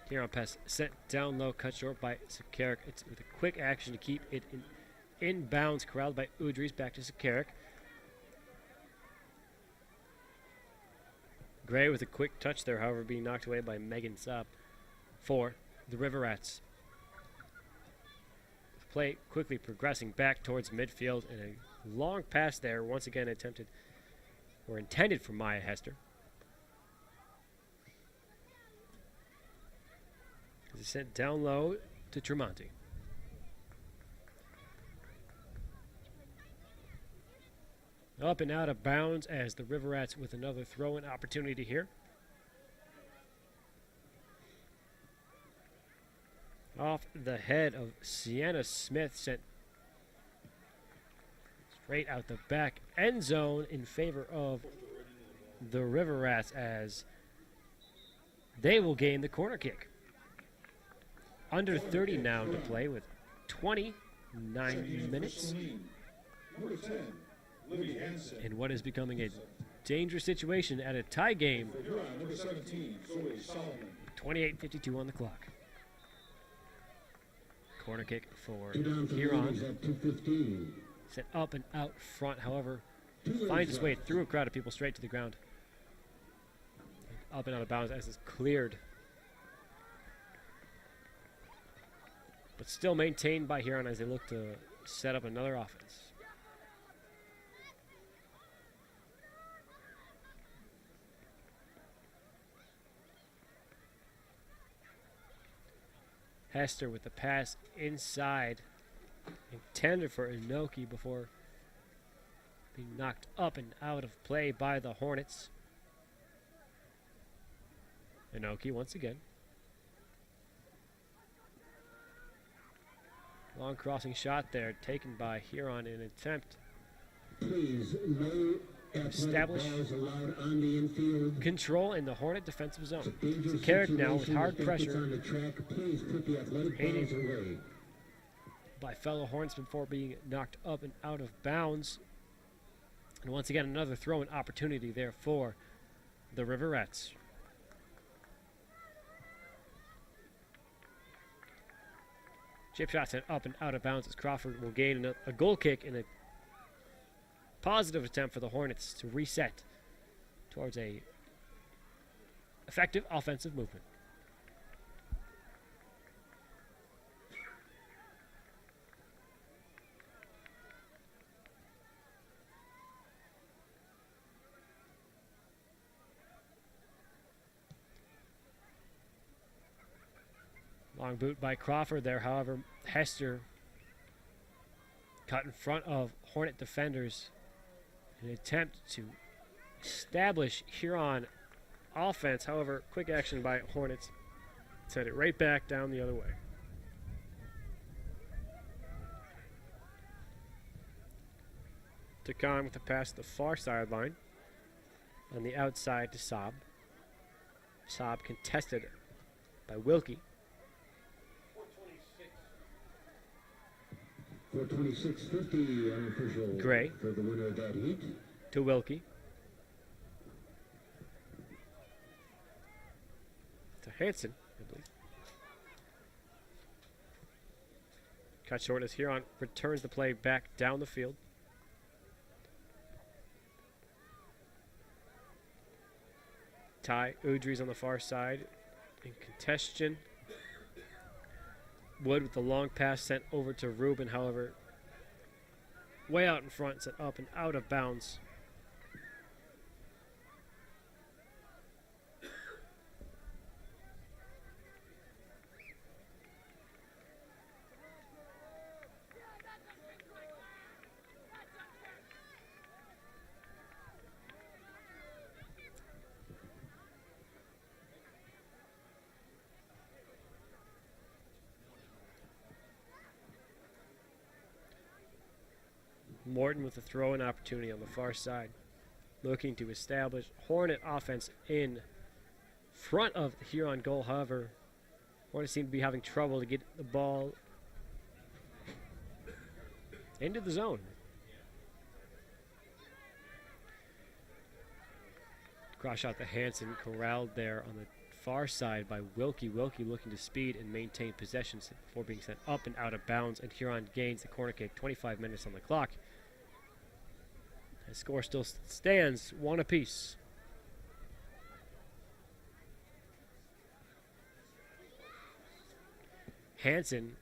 Huron pass sent down low, cut short by Sakaric. It's with a quick action to keep it in bounds, corralled by Udries. Back to Sakaric. Gray with a quick touch there, however, being knocked away by Megan Saab for the River Rats. Play quickly progressing back towards midfield, and a long pass there, once again attempted or intended for Maya Hester. It's sent down low to Tremonti. Up and out of bounds as the River Rats with another throw-in opportunity here. Off the head of Sienna Smith, sent straight out the back end zone in favor of the River Rats, as they will gain the corner kick. Under 30 now to play with 29 minutes Number 10, Libby Hansen. in what is becoming a dangerous situation at a tie game. For Huron, number 17, Zoe Solomon. 28:52 on the clock. Corner kick for Down for Huron. ladies at 215. Set up and out front, however, finds its way through a crowd of people straight to the ground. Up and out of bounds as it's cleared. But still maintained by Huron as they look to set up another offense. Hester with the pass inside, intended for Inoki before being knocked up and out of play by the Hornets. Inoki once again. Long crossing shot there, taken by Huron in an attempt Please, no athletic Establish balls allowed on the infield. control in the Hornet defensive zone. Dangerous Sakaric now with situation. hard If it's pressure on the track, please put the athletic Aided. balls away. by fellow Hornets before being knocked up and out of bounds. And once again, another throw-in opportunity there for the River Rats. Chip shot sent up and out of bounds as Crawford will gain a goal kick in a positive attempt for the Hornets to reset towards a effective offensive movement. Long boot by Crawford there, however, Hester cut in front of Hornet defenders in an attempt to establish Huron offense. However, quick action by Hornets sent it right back down the other way. Takan with the pass to the far sideline. On the outside to Saab. Saab contested by Wilkie. 426.50 unofficial Gray. for the winner of that heat. To Wilkie. To Hansen, I believe. Cut short as Huron returns the play back down the field. Ty Udries on the far side in contention. Wood with the long pass sent over to Rubin, however, way out in front, set up and out of bounds. Morton with a throw-in opportunity on the far side, looking to establish Hornet offense in front of the Huron goal. However, Hornets seem to be having trouble to get the ball into the zone. Cross shot to Hansen, corralled there on the far side by Wilkie. Wilkie looking to speed and maintain possession before being sent up and out of bounds, and Huron gains the corner kick. 25 minutes on the clock. The score still stands 1 apiece. Hansen,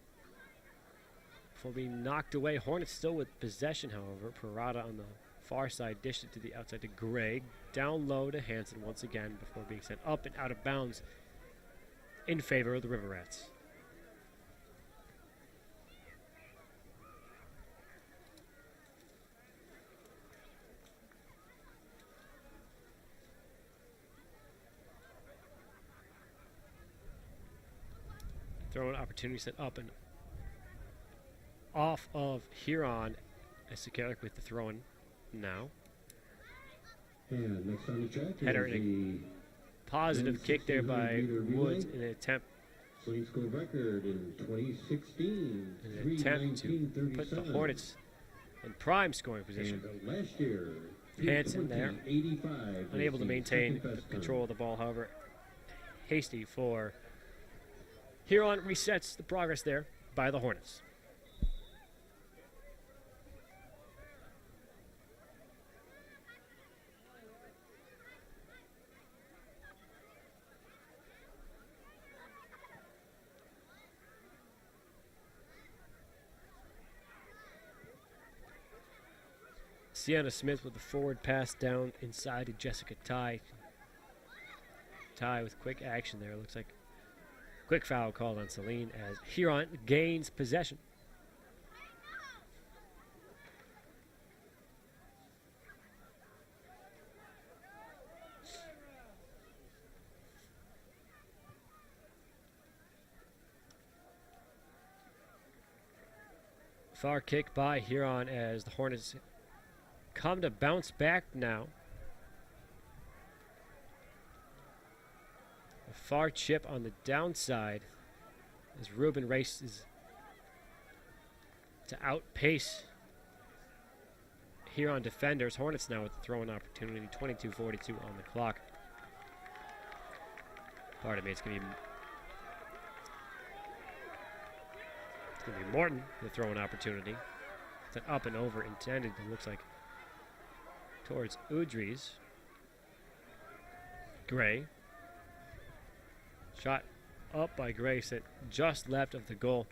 before being knocked away. Hornets still with possession, however. Parada on the far side dished it to the outside to Gregg. Down low to Hansen once again before being sent up and out of bounds in favor of the River Rats. Throw an opportunity set up and off of Huron as Sakarik with the throw-in now. And next on the track Header is and the positive kick there by 1600 meter Woods relay. in an attempt Saline school record in 2016. to put the 3:19:37. Hornets in prime scoring position. And last year, Hansen there, 85 unable to was the maintain second best control time. of the ball, however. Hasty for Huron resets the progress there by the Hornets. Sienna Smith with the forward pass down inside to Jessica Ty. Ty with quick action there. Looks like quick foul called on Saline as Huron gains possession. Far kick by Huron as the Hornets come to bounce back now. A far chip on the downside as Ruben races to outpace Huron defenders. Hornets now with the throw-in opportunity. 22:42 on the clock. Pardon me, it's going to be Morton, the throw-in opportunity. It's an up and over intended, it looks like, towards Udries. Gray. Shot up by Gray, set just left of the goal.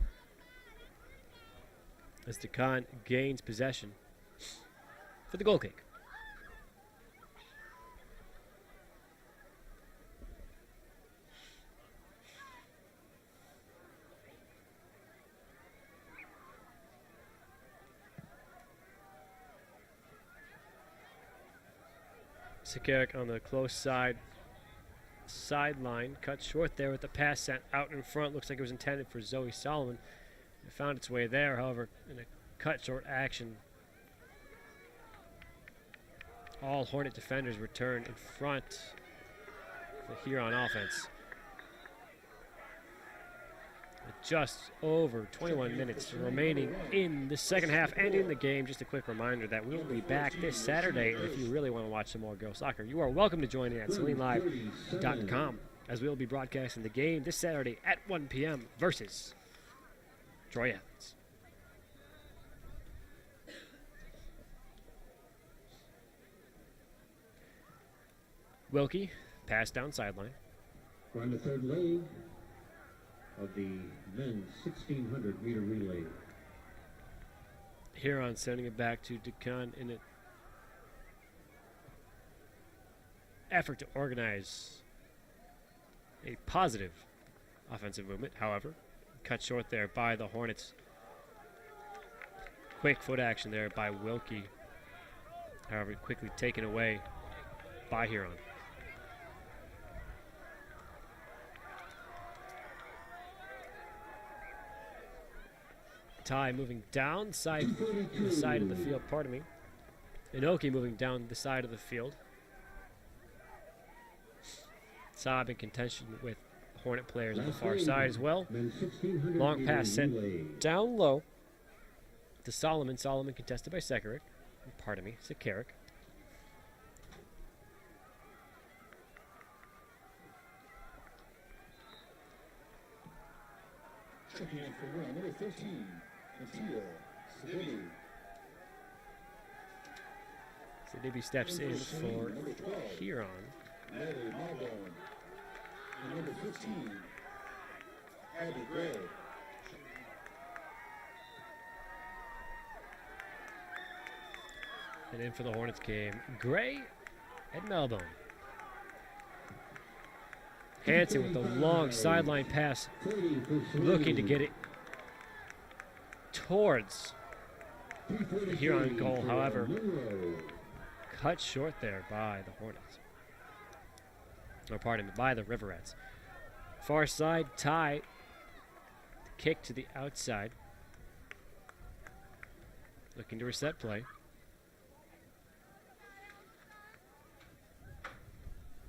As DeCon gains possession for the goal kick. Sakarik on the close sideline, cut short there with the pass sent out in front. Looks like it was intended for Zoe Solomon. It found its way there, however, in a cut short action. All Hornet defenders return in front of the Huron offense. With just over 21 minutes remaining in the second half and in the game. Just a quick reminder that we will be back this Saturday. And if you really want to watch some more girls soccer, you are welcome to join in at SalineLive.com, as we will be broadcasting the game this Saturday at 1 p.m. versus Troy Athens. Wilkie, pass down sideline. We're on the third leg of the men's 1600 meter relay. Huron sending it back to Decon in an effort to organize a positive offensive movement. However, cut short there by the Hornets. Quick foot action there by Wilkie. However, quickly taken away by Huron. Ty moving down the side of the field, pardon me. Inoki moving down the side of the field. Saab in contention with Hornet players on the far side as well. Long pass sent down low to Solomon. Solomon contested by Sekeric. Pardon me, Sekeric. Checking in for Huron, number 13, Mattia Sidibe. Sidibe steps in for Huron. Nelly Malbone. And number 15, Abby Gray. And in for the Hornets came Gray and Melbourne. Hansen with a long sideline pass, looking to get it towards the Huron goal. However, cut short there by the Hornets. Or pardon me, by the Riverettes. Far side, Ty. Kick to the outside. Looking to reset play.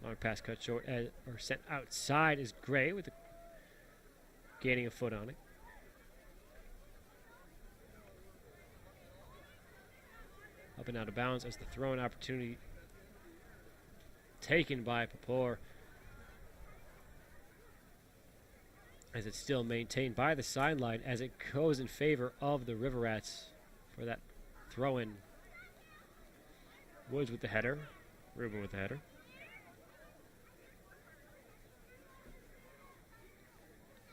Long pass cut short, or sent outside is Gray with gaining a foot on it. Up and out of bounds as the throw-in opportunity taken by Papor, as it's still maintained by the sideline as it goes in favor of the Riverettes for that throw-in. Woods with the header, Rubin with the header.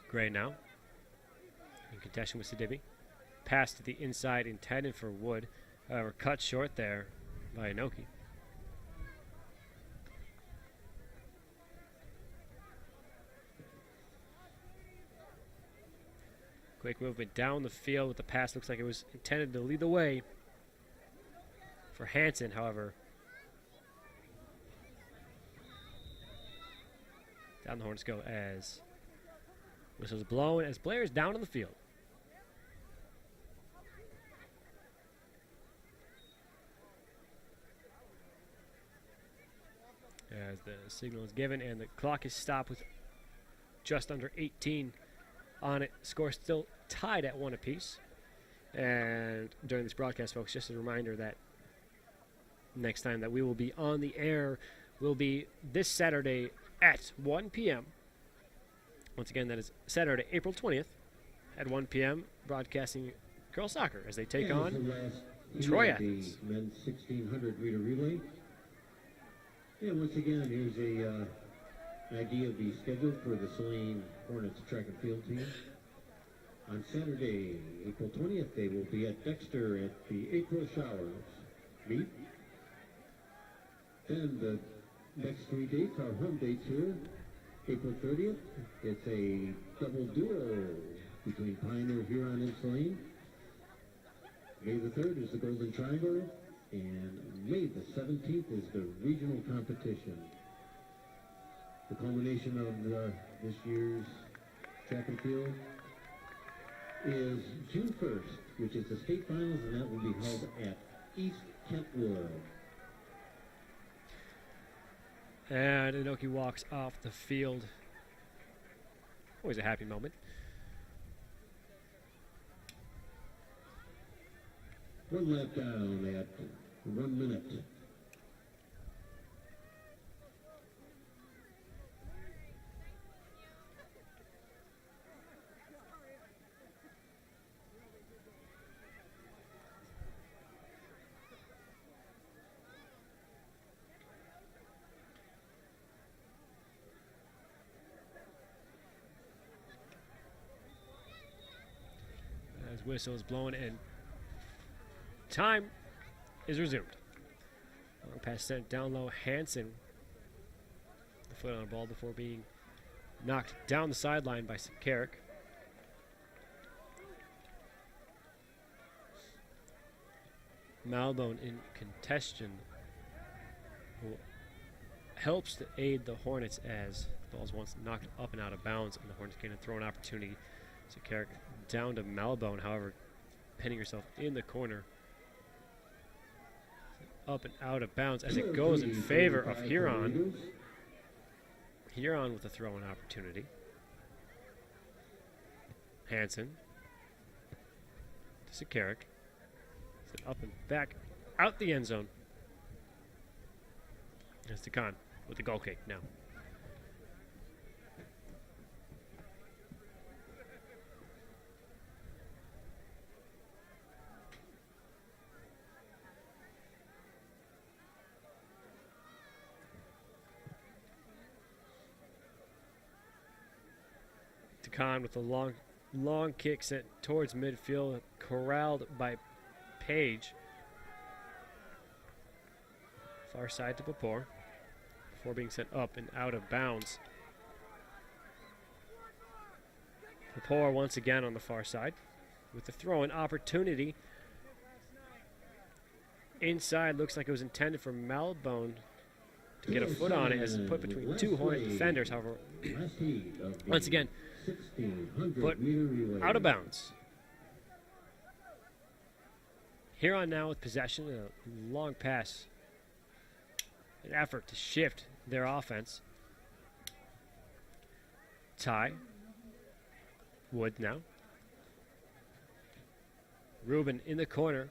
Gray now in contention with Sidibe. Pass to the inside intended for Wood. However, cut short there by Inoki. Quick movement down the field with the pass. Looks like it was intended to lead the way for Hansen. However, down the Hornets go as whistles blown as Blair is down on the field. As the signal is given and the clock is stopped with just under 18 on it. Score still tied at 1 apiece. And during this broadcast, folks, just a reminder that next time that we will be on the air will be this Saturday at 1 p.m. Once again, that is Saturday, April 20th at 1 p.m. broadcasting girls soccer as they take on Troy Athens. The men's 1600 meter relay. And once again, here's an idea of the schedule for the Saline Hornets track and field team. On Saturday, April 20th, they will be at Dexter at the April Showers meet. Then the next 3 dates are home dates here. April 30th, it's a double duo between Pioneer, Huron, and Saline. May the 3rd is the Golden Triangle, and May the 17th is the regional competition. The culmination of this year's track and field is June 1st, which is the state finals, and that will be held at East Kentwood. And Inoki walks off the field. Always a happy moment. One lap down at 1 minute. As whistle is blown and time is resumed. Long pass sent down low. Hansen, the foot on the ball before being knocked down the sideline by Carrick. Malbone in contention helps to aid the Hornets as the ball's once knocked up and out of bounds, and the Hornets gain a throw-in opportunity. So Carrick down to Malbone, however, pinning herself in the corner. Up and out of bounds as it goes in favor of Huron. Huron with a throw-in opportunity. Hansen to Carrick. Up and back out the end zone. There's Khan with the goal kick now. Khan with a long kick sent towards midfield, corralled by Page. Far side to Papor before being sent up and out of bounds. Papor once again on the far side with the throw-in opportunity. Inside, looks like it was intended for Malbone to get a foot on it as it's put between two Hornet defenders. However, once again, put out of bounds. Huron now with possession, a long pass. An effort to shift their offense. Ty. Wood now. Rubin in the corner.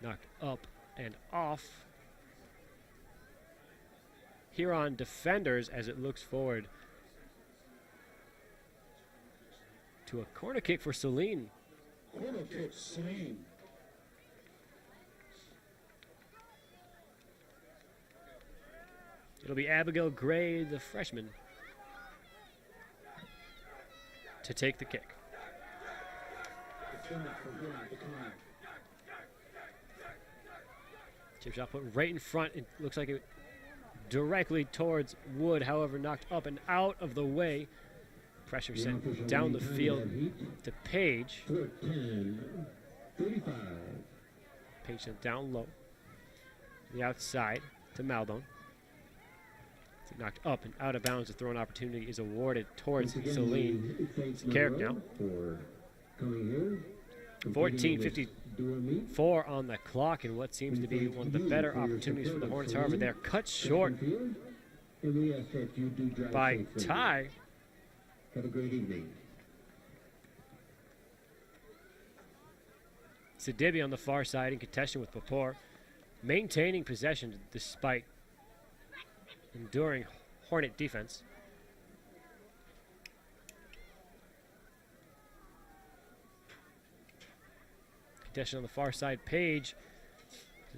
Knocked up and off. Huron defenders as it looks forward to a corner kick for Saline. Corner kick, Saline. It'll be Abigail Gray, the freshman, to take the kick. Chip shot put right in front. It looks like it directly towards Wood, however, knocked up and out of the way. Pressure sent down the field to Page. Page sent down low. The outside to Malbone. Knocked up and out of bounds. The throw-in opportunity is awarded towards Saline. It's Carrick now. 14:54 on the clock, and what seems to be one of the better opportunities for the Hornets. However, they're cut short by Ty. Have a great evening. Sidibe on the far side in contention with Papor, maintaining possession despite enduring Hornet defense. Contention on the far side. Page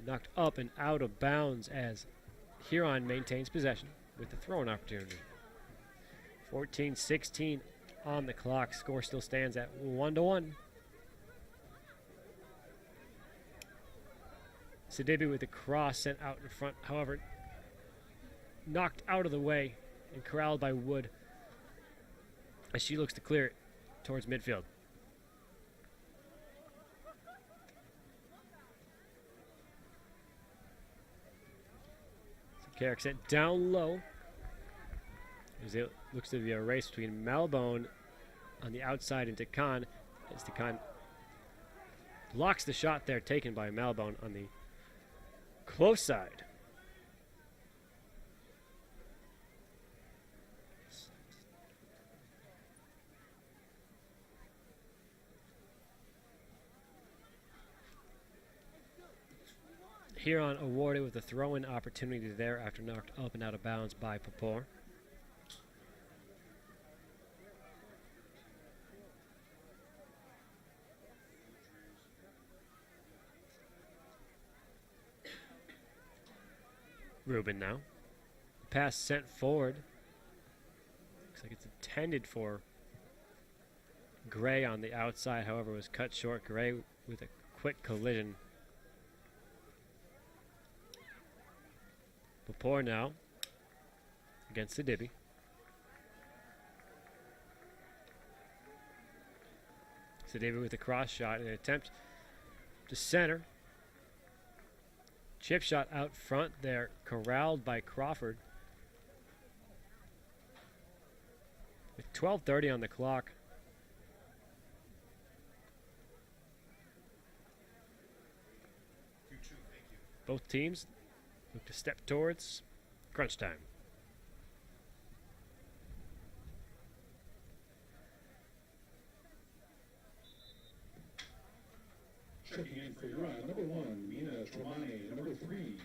knocked up and out of bounds as Huron maintains possession with the throw-in opportunity. 14-16 on the clock. Score still stands at 1-1. Sidibe with the cross sent out in front, however, knocked out of the way and corralled by Wood as she looks to clear it towards midfield. So Carrick sent down low. As it looks to be a race between Malbone on the outside and Khan, as Khan blocks the shot there taken by Malbone on the close side. Huron awarded with a throw-in opportunity there after knocked up and out of bounds by Papor. Rubin now. Pass sent forward. Looks like it's intended for Gray on the outside, however, was cut short. Gray with a quick collision. Lepore now against the Dibby. Sadiba with a cross shot in an attempt to center. Chip shot out front there, corralled by Crawford. With 12:30 on the clock. Both teams look to step towards crunch time. Checking in for Huron, number 1, Mina Tromani, number 3,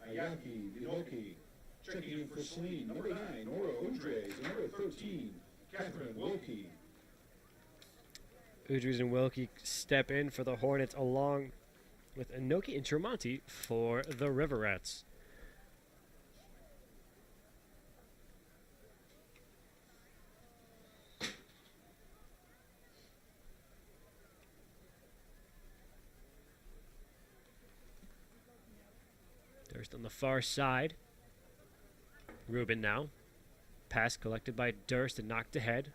Ayaki Viloki. Checking in for Saline, number 9, Nora Udres, and number 13, Catherine Wilkie. Udres and Wilkie step in for the Hornets along with Inoki and Tremonti for the River Rats. Durst on the far side. Rubin now. Pass collected by Durst and knocked ahead.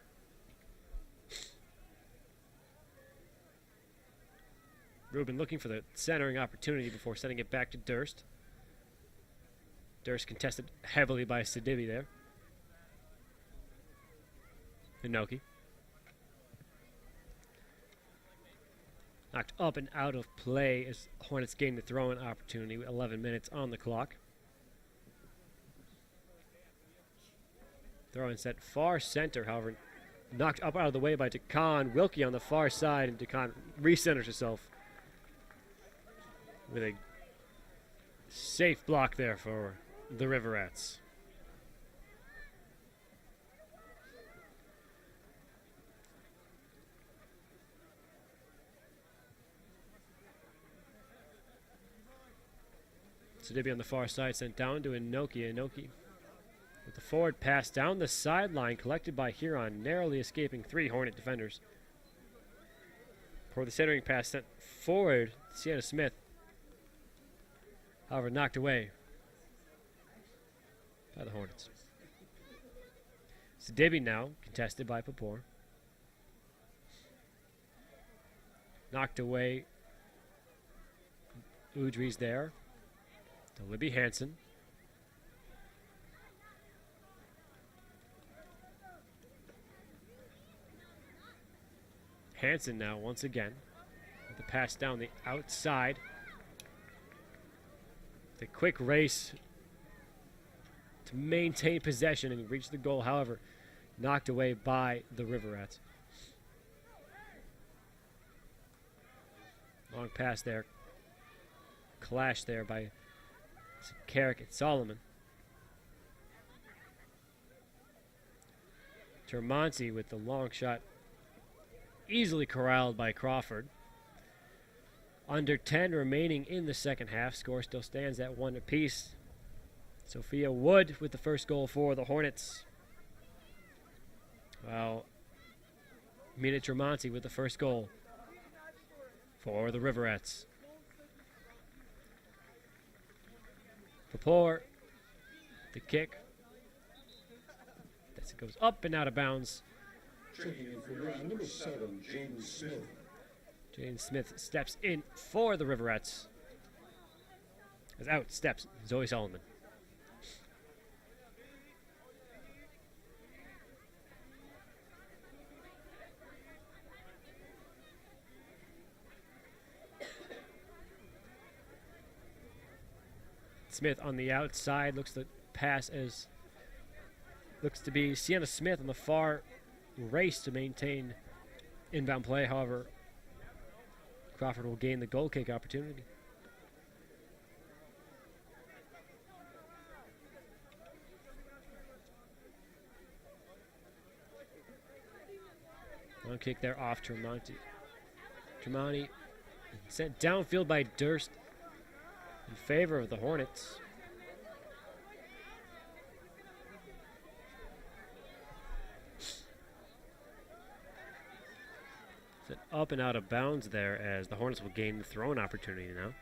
Rubin looking for the centering opportunity before sending it back to Durst. Durst contested heavily by Sidibe there. Inoki. Knocked up and out of play as Hornets gained the throw-in opportunity with 11 minutes on the clock. Throw-in set far center, however, knocked up out of the way by Decan. Wilkie on the far side, and Decan recenters herself with a safe block there for the River Rats. Sidibe on the far side sent down to Inoki. Inoki with the forward pass down the sideline collected by Huron, narrowly escaping 3 Hornet defenders. For the centering pass sent forward, Sienna Smith, however, knocked away by the Hornets. Sidibe now contested by Papor. Knocked away. Udries there to Libby Hansen. Hansen now once again with the pass down the outside. The quick race to maintain possession and reach the goal, however, knocked away by the River Rats. Long pass there. Clash there by Carrick and Solomon. Tremonti with the long shot, easily corralled by Crawford. Under 10 remaining in the second half. Score still stands at 1 apiece. Sophia Wood with the first goal for the Hornets. Well, Mina Tremonti with the first goal for the River Rats. Papor, the kick. As it goes up and out of bounds. Checking in for Huron, number 7, James Smith. Jane Smith steps in for the River Rats. As out steps Zoe Solomon. Smith on the outside looks to pass as looks to be Sienna Smith on the far race to maintain inbound play. However, Crawford will gain the goal kick opportunity. Long kick there off Tremonti. Tremonti sent downfield by Durst in favor of the Hornets. up and out of bounds there as the Hornets will gain the throw-in opportunity now.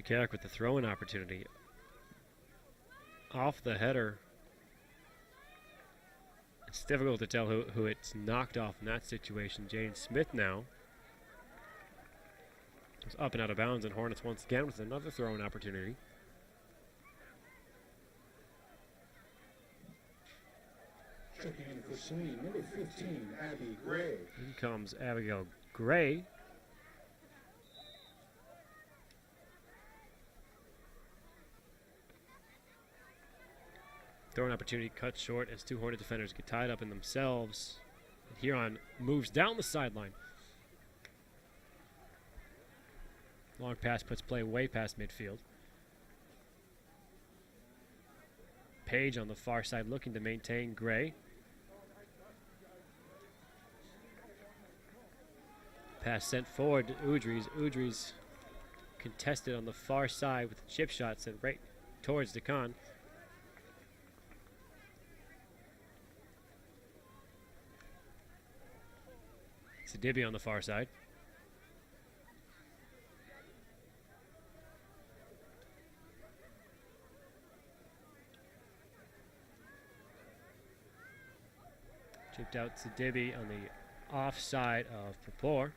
Carrick with the throw-in opportunity. Off the header. It's difficult to tell who it's knocked off in that situation. Jaden Smith now. Goes up and out of bounds, and Hornets once again with another throw-in opportunity. Checking in for Saline, number 15, Abby Gray. In comes Abigail Gray. Throwing opportunity cut short as two Hornet defenders get tied up in themselves. And Huron moves down the sideline. Long pass puts play way past midfield. Page on the far side looking to maintain Gray. Pass sent forward to Udries. Udries contested on the far side with a chip shot sent right towards DeCon. Sidibe on the far side. Chipped out Sidibe on the offside of Papor.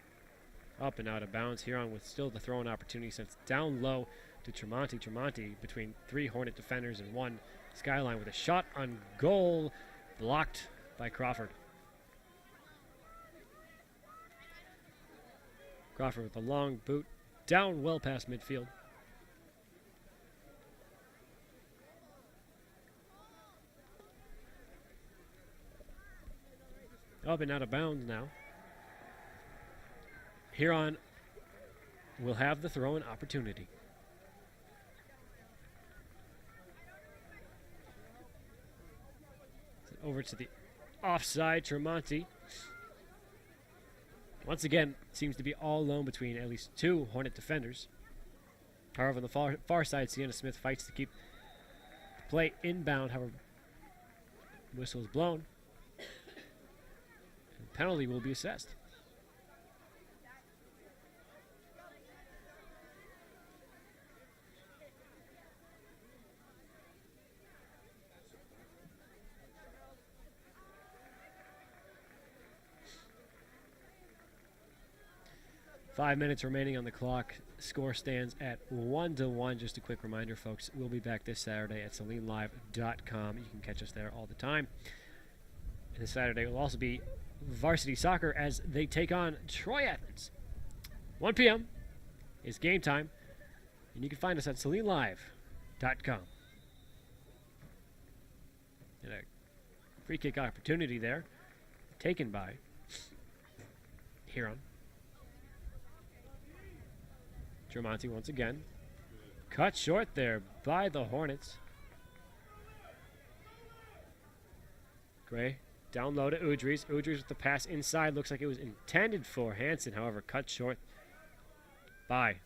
Up and out of bounds. Huron with still the throwing opportunity since down low to Tremonti. Tremonti between three Hornet defenders and one Skyline with a shot on goal blocked by Crawford. Crawford with a long boot down well past midfield. Up and out of bounds now. Huron will have the throw-in opportunity. Over to the offside, Tremonti. Once again, seems to be all alone between at least two Hornet defenders. However, on the far side, Sienna Smith fights to keep the play inbound. However, whistle is blown. And penalty will be assessed. Five minutes remaining on the clock. Score stands at 1-1. Just a quick reminder, folks, we'll be back this Saturday at salinelive.com. You can catch us there all the time. And this Saturday will also be varsity soccer as they take on Troy Athens. 1 p.m. is game time, and you can find us at salinelive.com. And a free kick opportunity there, taken by Huron. Tremonti once again. Cut short there by the Hornets. Gray down low to Udries. Udries with the pass inside. Looks like it was intended for Hansen. However, cut short by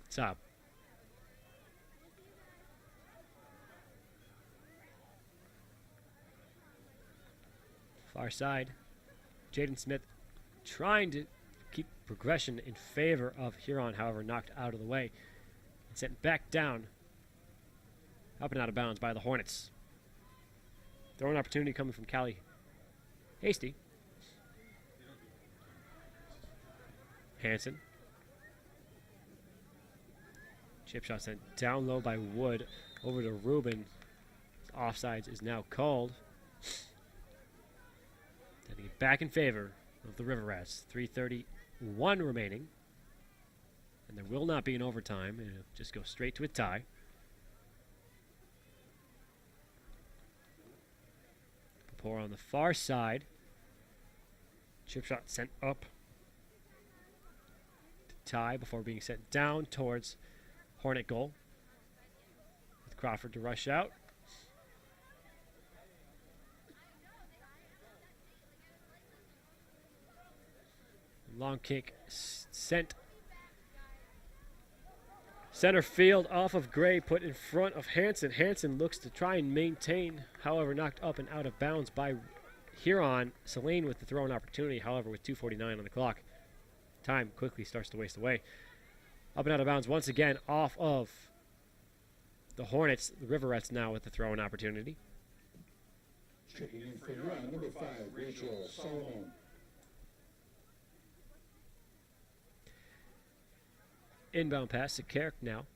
Saab. Far side. Jaden Smith trying to keep progression in favor of Huron, however, knocked out of the way and sent back down, up and out of bounds by the Hornets. Throwing opportunity coming from Callie Hasty. Hansen. Chip shot sent down low by Wood over to Rubin. Offsides is now called. Sending it back in favor of the River Rats. 3:31 remaining. And there will not be an overtime. It'll just go straight to a tie. Papor on the far side. Chip shot sent up to tie before being sent down towards Hornet goal. With Crawford to rush out. Long kick sent Center field off of Gray, put in front of Hanson. Hanson looks to try and maintain, however, knocked up and out of bounds by Huron. Saline with the throw-in opportunity, however, with 2:49 on the clock. Time quickly starts to waste away. Up and out of bounds once again off of the Hornets. The Riverettes now with the throw-in opportunity. Checking in for Huron, number 5, Rachel Saline. Inbound pass to Kerk now.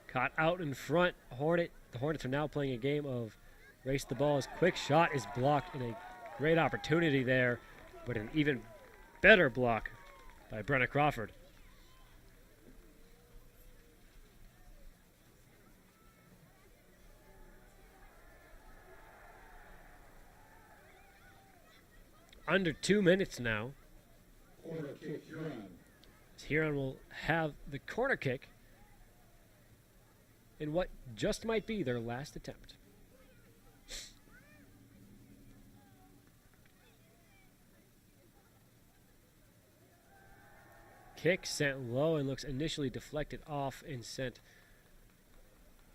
Caught out in front. The Hornets are now playing a game of race the ball. His quick shot is blocked, and a great opportunity there, but an even better block by Brenna Crawford. Under 2 minutes now. Corner kick, Huron. Huron will have the corner kick in what just might be their last attempt. Kick sent low and looks initially deflected off and sent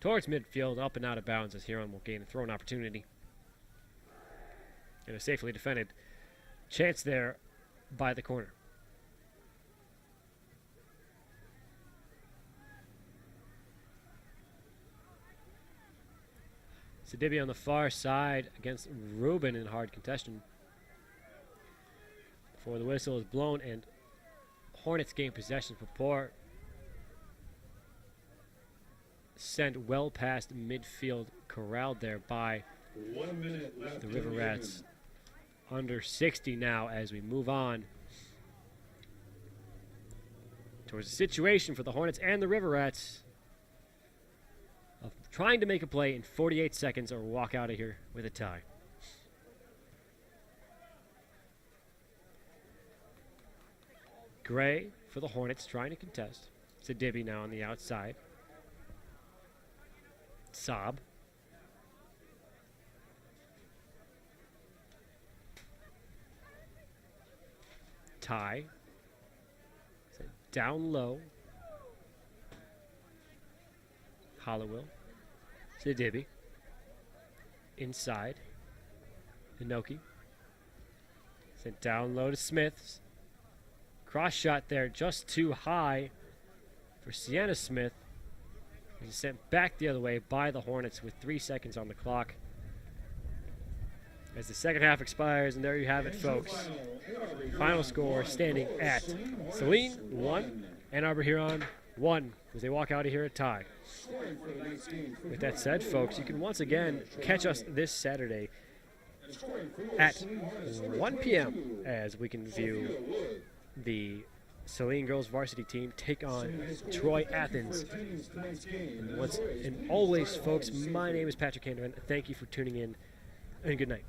towards midfield, up and out of bounds, as Huron will gain a throw-in opportunity. And a safely defended chance there by the corner. Sidibe on the far side against Rubin in hard contention. Before the whistle is blown and Hornets gain possession. Papor sent well past midfield, corralled there by 1 minute left. the Riverettes. Under 60 now as we move on towards a situation for the Hornets and the Riverettes of trying to make a play in 48 seconds or walk out of here with a tie. Gray for the Hornets trying to contest. Sidibe now on the outside. Saab. Tie. Down low. Hollowell. Sidibe. Inside. Inoki. Sent down low to Smith. Cross shot there just too high for Sienna Smith. He's sent back the other way by the Hornets with 3 seconds on the clock. As the second half expires, and there you have it, folks. Final score standing at Saline 1, and Arbor Huron 1, as they walk out of here a tie. With that said, folks, you can once again catch us this Saturday at 1 p.m. as we can view the Saline girls varsity team take on Troy Athens. And always, folks, my name is Patrick Handerman. Thank you for tuning in, and good night.